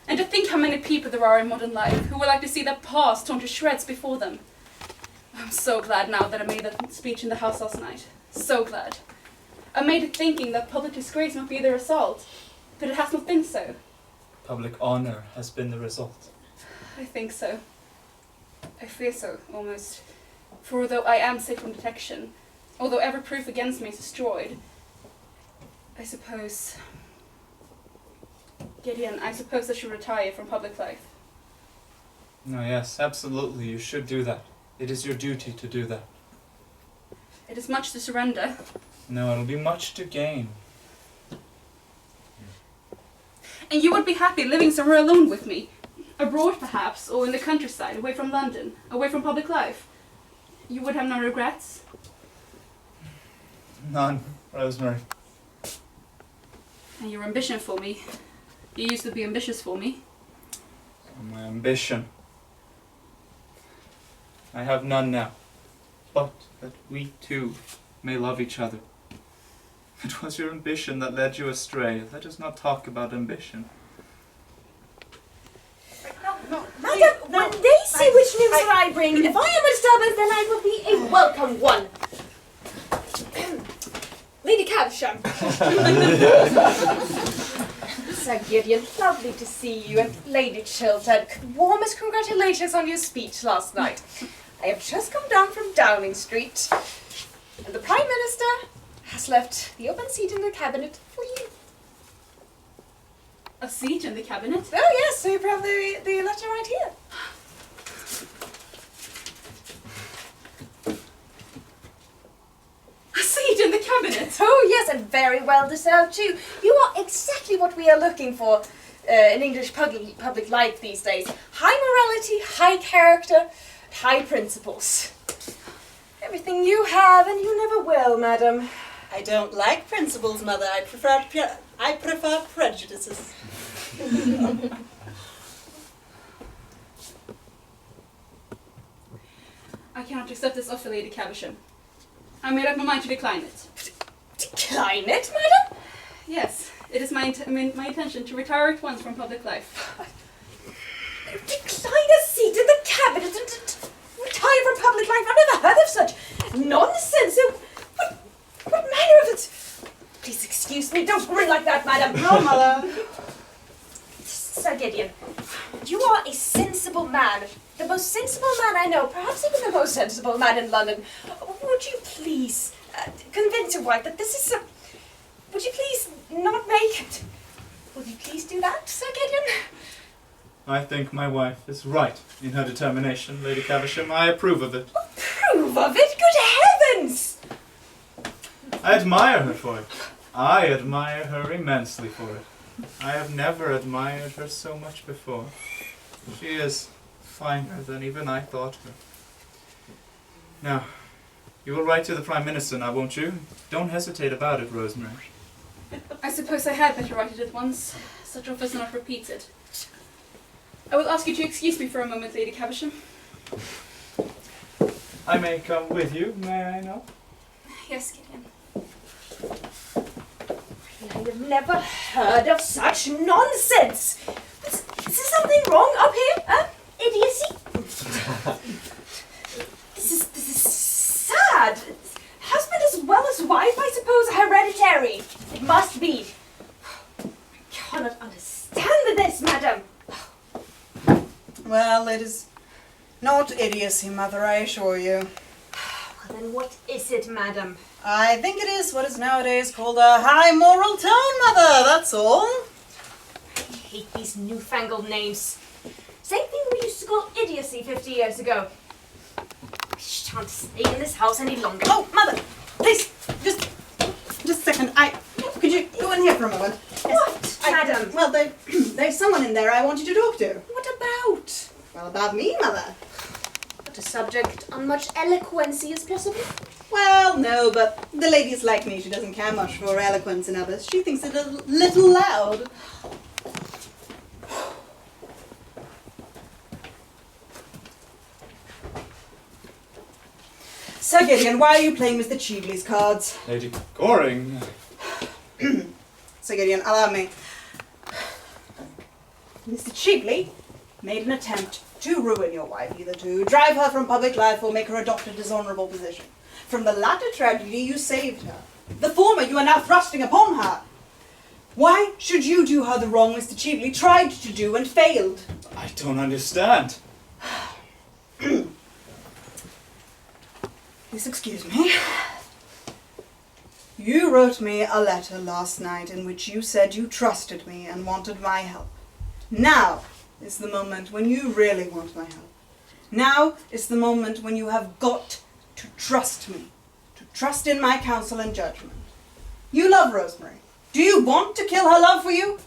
And to think how many people there are in modern life who would like to see their past torn to shreds before them. I'm so glad now that I made that speech in the house last night. So glad. I made it thinking that public disgrace might be the result, but it has not been so. Public honor has been the result. I think so. I fear so, almost. For although I am safe from detection, although every proof against me is destroyed, I suppose... Gideon, I suppose I should retire from public life. No, yes, absolutely, you should do that. It is your duty to do that. It is much to surrender. No, it'll be much to gain. And you would be happy living somewhere alone with me? Abroad, perhaps, or in the countryside, away from London, away from public life? You would have no regrets? None, Rosemary. And your ambition for me, You used to be ambitious for me. My ambition. I have none now, but that we two may love each other. It was your ambition that led you astray. Let us not talk about ambition. Madam, when they see which news that I bring, if I am a disturbance, then I will be a welcome one. Lady Caversham. Sir Gideon, lovely to see you, and Lady Chilton, warmest congratulations on your speech last night. I have just come down from Downing Street, and the Prime Minister has left the open seat in the cabinet for you. A seat in the cabinet? Oh yes, so you have the letter right here. A seat in the cabinet? Oh yes, and very well deserved too. You are exactly what we are looking for in English public life these days. High morality, high character, high principles. Everything you have and you never will, madam. I don't like principles, Mother. I prefer prejudices. I cannot accept this offer, Lady Caversham. I made up my mind to decline it. Decline it, madam? Yes, it is my intention to retire at once from public life. Decline a seat in the cabinet and retire from public life? I've never heard of such nonsense. What manner of it? Please excuse me, don't grin like that, madam. No, Mother. Sir Gideon, you are a sensible man. The most sensible man I know, perhaps even the most sensible man in London. Would you please convince your wife that this is would you please not make it? Would you please do that, Sir Gideon? I think my wife is right in her determination, Lady Caversham. I approve of it. Approve of it? Good heavens! I admire her for it. I admire her immensely for it. I have never admired her so much before. She is finer than even I thought her. Now, you will write to the Prime Minister now, won't you? Don't hesitate about it, Rosemary. I suppose I had better write it at once. Such offers are not repeated. I will ask you to excuse me for a moment, Lady Caversham. I may come with you, may I now? Yes, Gideon. I have never heard of such nonsense. Is there something wrong up here? Idiocy? This is sad. Husband as well as wife, I suppose, hereditary. It must be. I cannot understand this, madam. Well, it is not idiocy, Mother, I assure you. Well, then what is it, madam? I think it is what is nowadays called a high moral tone, Mother, that's all. I hate these newfangled names. Same thing we used to call idiocy 50 years ago. I shan't stay in this house any longer. Oh, Mother, please, just a second. Could you go in here for a moment? What, madam? Well, there's someone in there I want you to talk to. What about? Well, about me, Mother. But a subject on much eloquency as possible. Well, no, but the lady's like me. She doesn't care much for eloquence in others. She thinks it a little loud. Sir Gideon, why are you playing Mr. Cheveley's cards? Lady Goring. Sir Gideon, allow me. Mr. Cheveley made an attempt to ruin your wife, either to drive her from public life or make her adopt a dishonourable position. From the latter tragedy, you saved her. The former, you are now thrusting upon her. Why should you do her the wrong Mr. Cheveley tried to do and failed? I don't understand. Please excuse me. You wrote me a letter last night in which you said you trusted me and wanted my help. Now is the moment when you really want my help. Now is the moment when you have got to trust me, to trust in my counsel and judgment. You love Rosemary. Do you want to kill her love for you?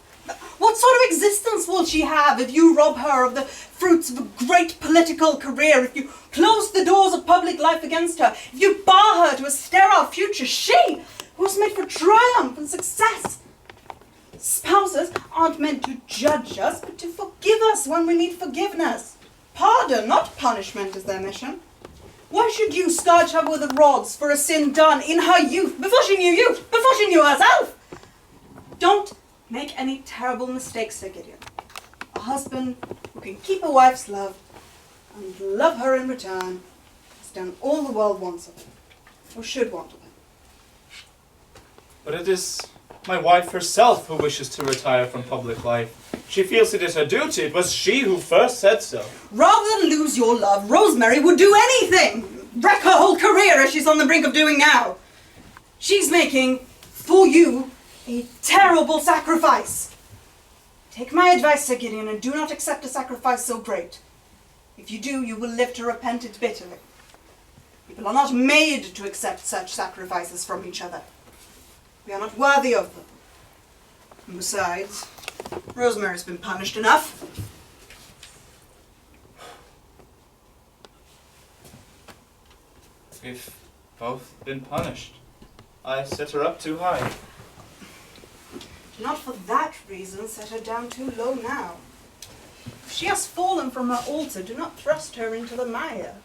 What sort of existence will she have if you rob her of the fruits of a great political career, if you close the doors of public life against her, if you bar her to a sterile future? She, who was made for triumph and success. Spouses aren't meant to judge us, but to forgive us when we need forgiveness. Pardon, not punishment, is their mission. Why should you scourge her with rods for a sin done in her youth, before she knew you, before she knew herself? Don't make any terrible mistakes, Sir Gideon. A husband who can keep a wife's love and love her in return has done all the world wants of him, or should want of him. But it is my wife herself who wishes to retire from public life. She feels it is her duty. It was she who first said so. Rather than lose your love, Rosemary would do anything. Wreck her whole career as she's on the brink of doing now. She's making, for you, a terrible sacrifice. Take my advice, Sir Gideon, and do not accept a sacrifice so great. If you do, you will live to repent it bitterly. People are not made to accept such sacrifices from each other. We are not worthy of them. And besides, Rosemary's been punished enough. We've both been punished. I set her up too high. Do not for that reason set her down too low now. If she has fallen from her altar, do not thrust her into the mire.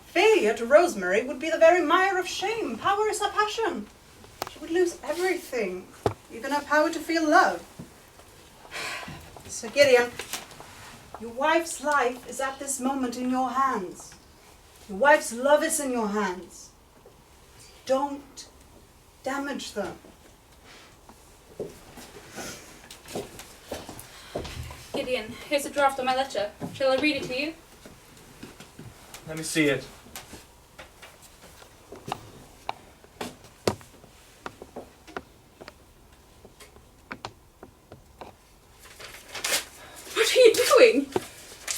Failure to Rosemary would be the very mire of shame. Power is her passion. She would lose everything, even her power to feel love. Sir Gideon, your wife's life is at this moment in your hands. Your wife's love is in your hands. Don't damage them. Gideon, here's a draft of my letter. Shall I read it to you? Let me see it. What are you doing?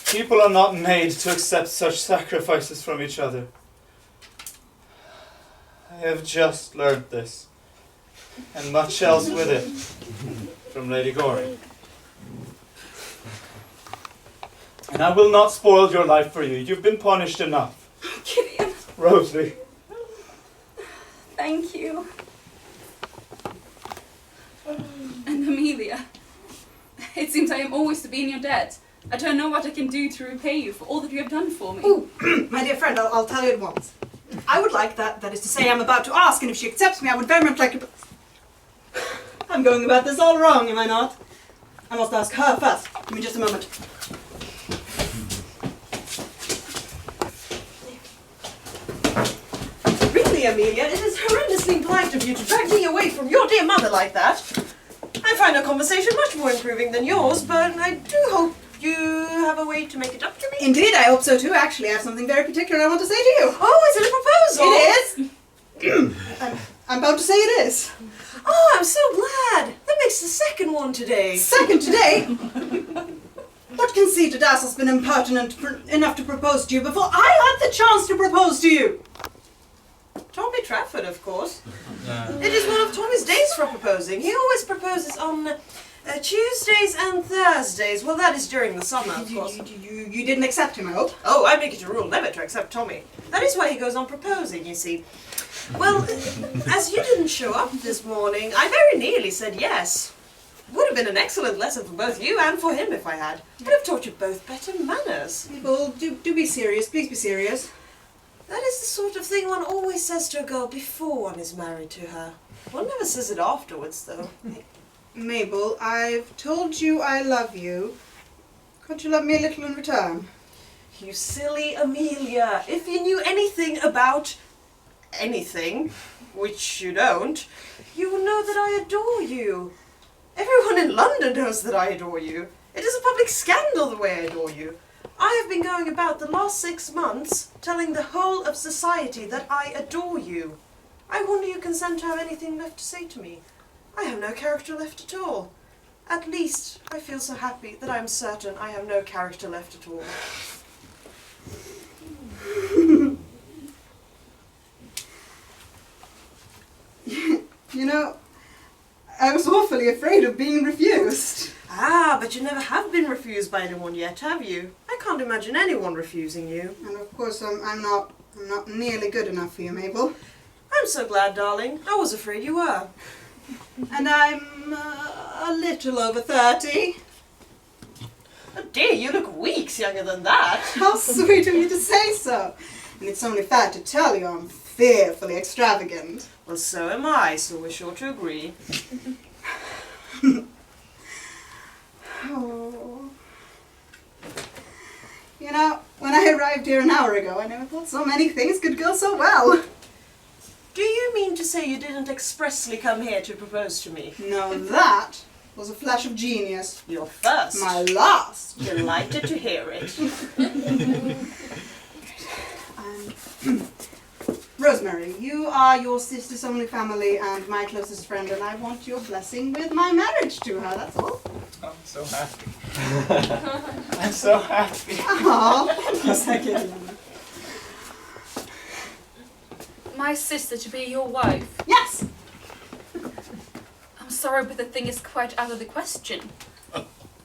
People are not made to accept such sacrifices from each other. I have just learnt this, and much else with it, from Lady Goring. And I will not spoil your life for you. You've been punished enough. Gideon. Rosalie. Thank you. And Amelia. It seems I am always to be in your debt. I don't know what I can do to repay you for all that you have done for me. Oh, my dear friend, I'll tell you at once. I would like that is to say I'm about to ask, and if she accepts me, I would very much like to... I'm going about this all wrong, am I not? I must ask her first. Give me just a moment. Really, Amelia, it is horrendously impolite of you to drag me away from your dear mother like that. I find our conversation much more improving than yours, but I do hope you have a way to make it up to me. Indeed, I hope so too. Actually, I have something very particular I want to say to you. Oh, is it a proposal? It is. I'm about to say it is. Oh, I'm so glad. That makes the second one today. Second today? What conceited ass has been impertinent enough to propose to you before I had the chance to propose to you? Tommy Trafford, of course. It is one of Tommy's days for proposing. He always proposes on Tuesdays and Thursdays. Well, that is during the summer, of course. You didn't accept him, I hope? Oh, I make it a rule never to accept Tommy. That is why he goes on proposing, you see. Well, as you didn't show up this morning, I very nearly said yes. Would have been an excellent lesson for both you and for him if I had. Would have taught you both better manners. People, do be serious. Please be serious. That is the sort of thing one always says to a girl before one is married to her. One never says it afterwards, though. Mabel, I've told you I love you. Can't you love me a little in return? You silly Amelia. If you knew anything about anything, which you don't, you would know that I adore you. Everyone in London knows that I adore you. It is a public scandal the way I adore you. I have been going about the last 6 months telling the whole of society that I adore you. I wonder you consent to have anything left to say to me. I have no character left at all. At least I feel so happy that I am certain I have no character left at all. You know, I was awfully afraid of being refused. Ah, but you never have been refused by anyone yet, have you? I can't imagine anyone refusing you. And of course, I'm not nearly good enough for you, Mabel. I'm so glad, darling. I was afraid you were. And I'm A little over 30. Oh dear, you look weeks younger than that. How sweet of you to say so. And it's only fair to tell you I'm fearfully extravagant. Well, so am I, so we're sure to agree. Oh. You know, when I arrived here an hour ago, I never thought so many things could go so well. Do you mean to say you didn't expressly come here to propose to me? No, that was a flash of genius. Your first. My last. Delighted to hear it. Rosemary, you are your sister's only family and my closest friend, and I want your blessing with my marriage to her, that's all. I'm so happy. I'm so happy. Aww, yes, I get it. My sister to be your wife? Yes! I'm sorry, but the thing is quite out of the question.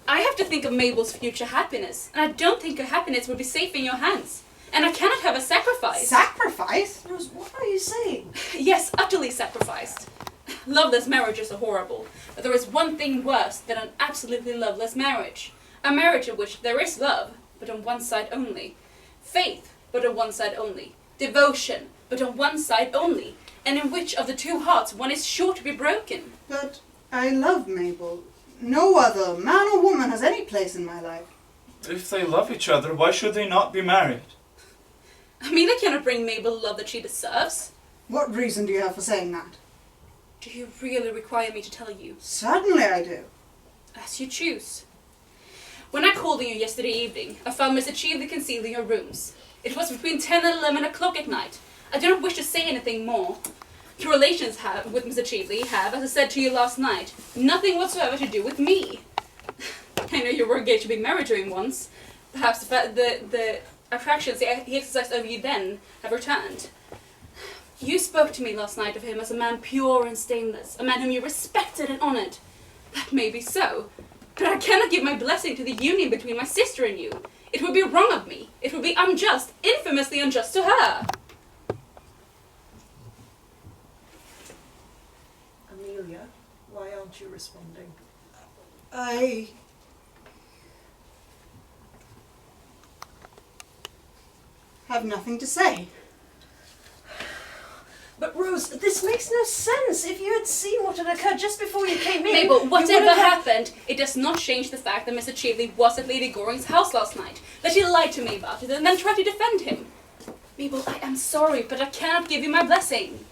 I have to think of Mabel's future happiness, and I don't think her happiness would be safe in your hands. And I cannot have a sacrifice. Sacrifice? Rose, what are you saying? Yes, utterly sacrificed. Loveless marriages are horrible, but there is one thing worse than an absolutely loveless marriage. A marriage in which there is love, but on one side only. Faith, but on one side only. Devotion, but on one side only. And in which of the two hearts one is sure to be broken. But I love Mabel. No other man or woman has any place in my life. If they love each other, why should they not be married? Amelia cannot bring Mabel the love that she deserves. What reason do you have for saying that? Do you really require me to tell you? Certainly I do. As you choose. When I called on you yesterday evening, I found Mr. Cheveley concealed in your rooms. It was between 10 and 11 o'clock at night. I do not wish to say anything more. Your relations with Mr. Cheveley have, as I said to you last night, nothing whatsoever to do with me. I know you were engaged to be married to him once. Perhaps the attractions he exercised over you then have returned. You spoke to me last night of him as a man pure and stainless, a man whom you respected and honoured. That may be so, but I cannot give my blessing to the union between my sister and you. It would be wrong of me. It would be unjust, infamously unjust to her. Amelia, why aren't you responding? I have nothing to say. But Rose, this makes no sense. If you had seen what had occurred just before you came in... Mabel, you whatever wouldn't have- happened, it does not change the fact that Mr. Cheveley was at Lady Goring's house last night, that he lied to me about it and then tried to defend him. Mabel, I am sorry, but I cannot give you my blessing.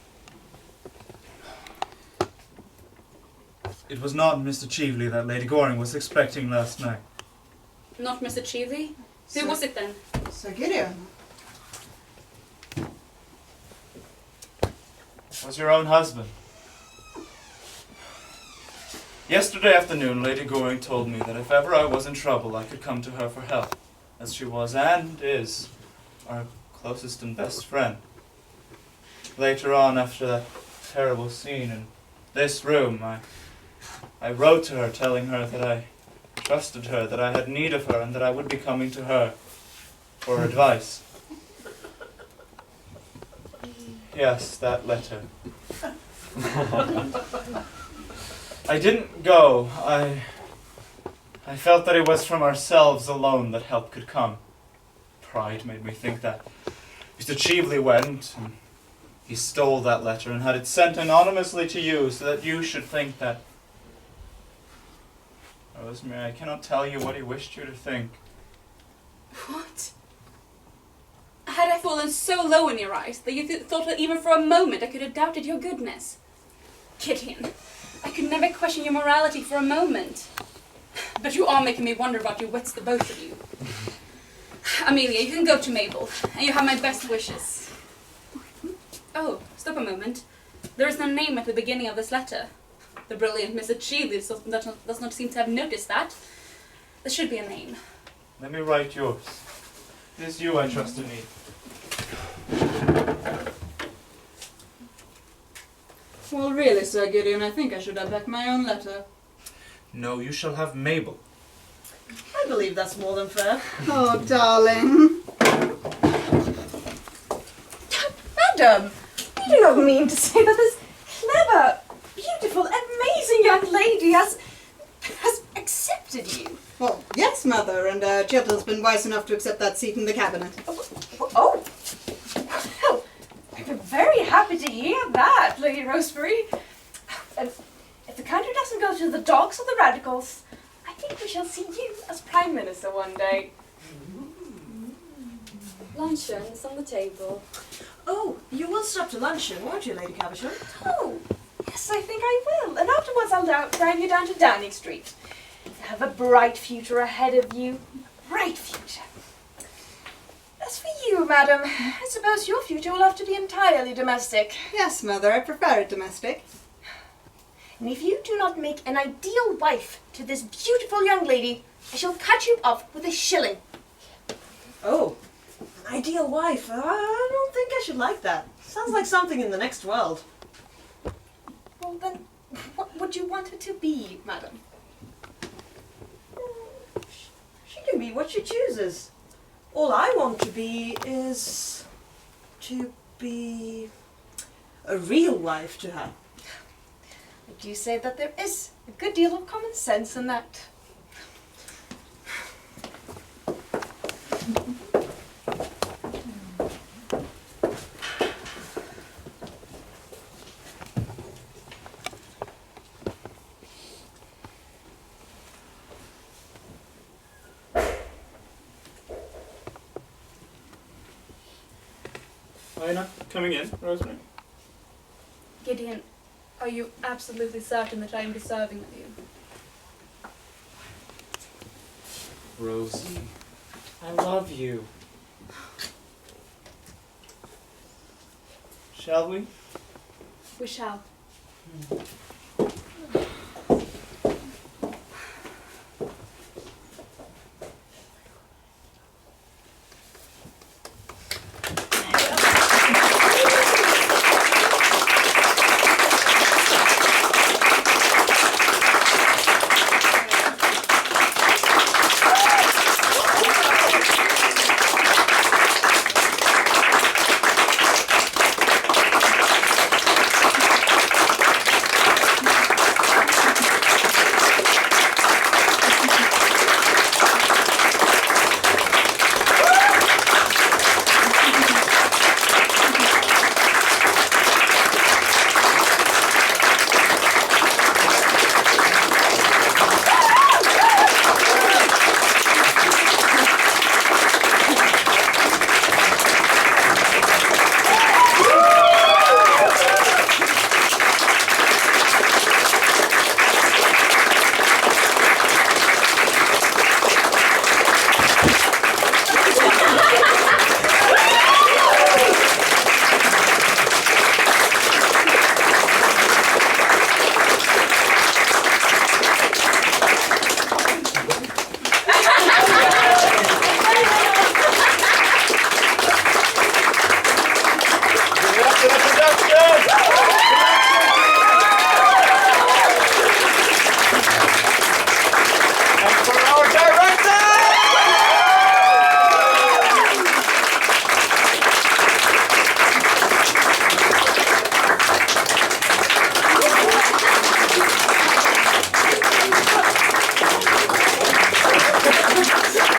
It was not Mr. Cheveley that Lady Goring was expecting last night. Not Mr. Cheveley? Who Sir- was it then? Sir Gideon. It was your own husband. Yesterday afternoon, Lady Goring told me that if ever I was in trouble, I could come to her for help, as she was and is our closest and best friend. Later on, after that terrible scene in this room, I wrote to her telling her that I trusted her, that I had need of her, and that I would be coming to her for advice. Yes, that letter. I didn't go. I felt that it was from ourselves alone that help could come. Pride made me think that. Mr. Cheveley went, and he stole that letter and had it sent anonymously to you so that you should think that... Rosemary, I cannot tell you what he wished you to think. What? Had I fallen so low in your eyes that you thought that even for a moment I could have doubted your goodness? Gideon, I could never question your morality for a moment. But you are making me wonder about your wits, the both of you. Amelia, you can go to Mabel, and you have my best wishes. Oh, stop a moment. There is no name at the beginning of this letter. The brilliant Mr. Cheveley does not seem to have noticed that. There should be a name. Let me write yours. It is you I trust to need. Well, really, Sir Gideon, I think I should have back my own letter. No, you shall have Mabel. I believe that's more than fair. Oh, darling. Madam, you do not mean to say that this clever, beautiful, amazing young lady has Yes, Mother, and Chilton's been wise enough to accept that seat in the cabinet. Oh, well, I'm very happy to hear that, Lady Rosemary. And if the country doesn't go to the dogs or the radicals, I think we shall see you as Prime Minister one day. Luncheon's on the table. Oh, you will stop to luncheon, won't you, Lady Cabochon? Oh, yes, I think I will. And afterwards I'll drive you down to Downing Street. You have a bright future ahead of you. Bright future. As for you, madam, I suppose your future will have to be entirely domestic. Yes, Mother, I prefer it domestic. And if you do not make an ideal wife to this beautiful young lady, I shall cut you off with a shilling. Oh, an ideal wife. I don't think I should like that. Sounds like something in the next world. Well then, what would you want her to be, madam? She can be what she chooses. All I want to be is to be a real wife to her. I do say that there is a good deal of common sense in that. Are you not coming in, Rosemary? Gideon, are you absolutely certain that I am deserving of you? Rosie, I love you. Shall we? We shall.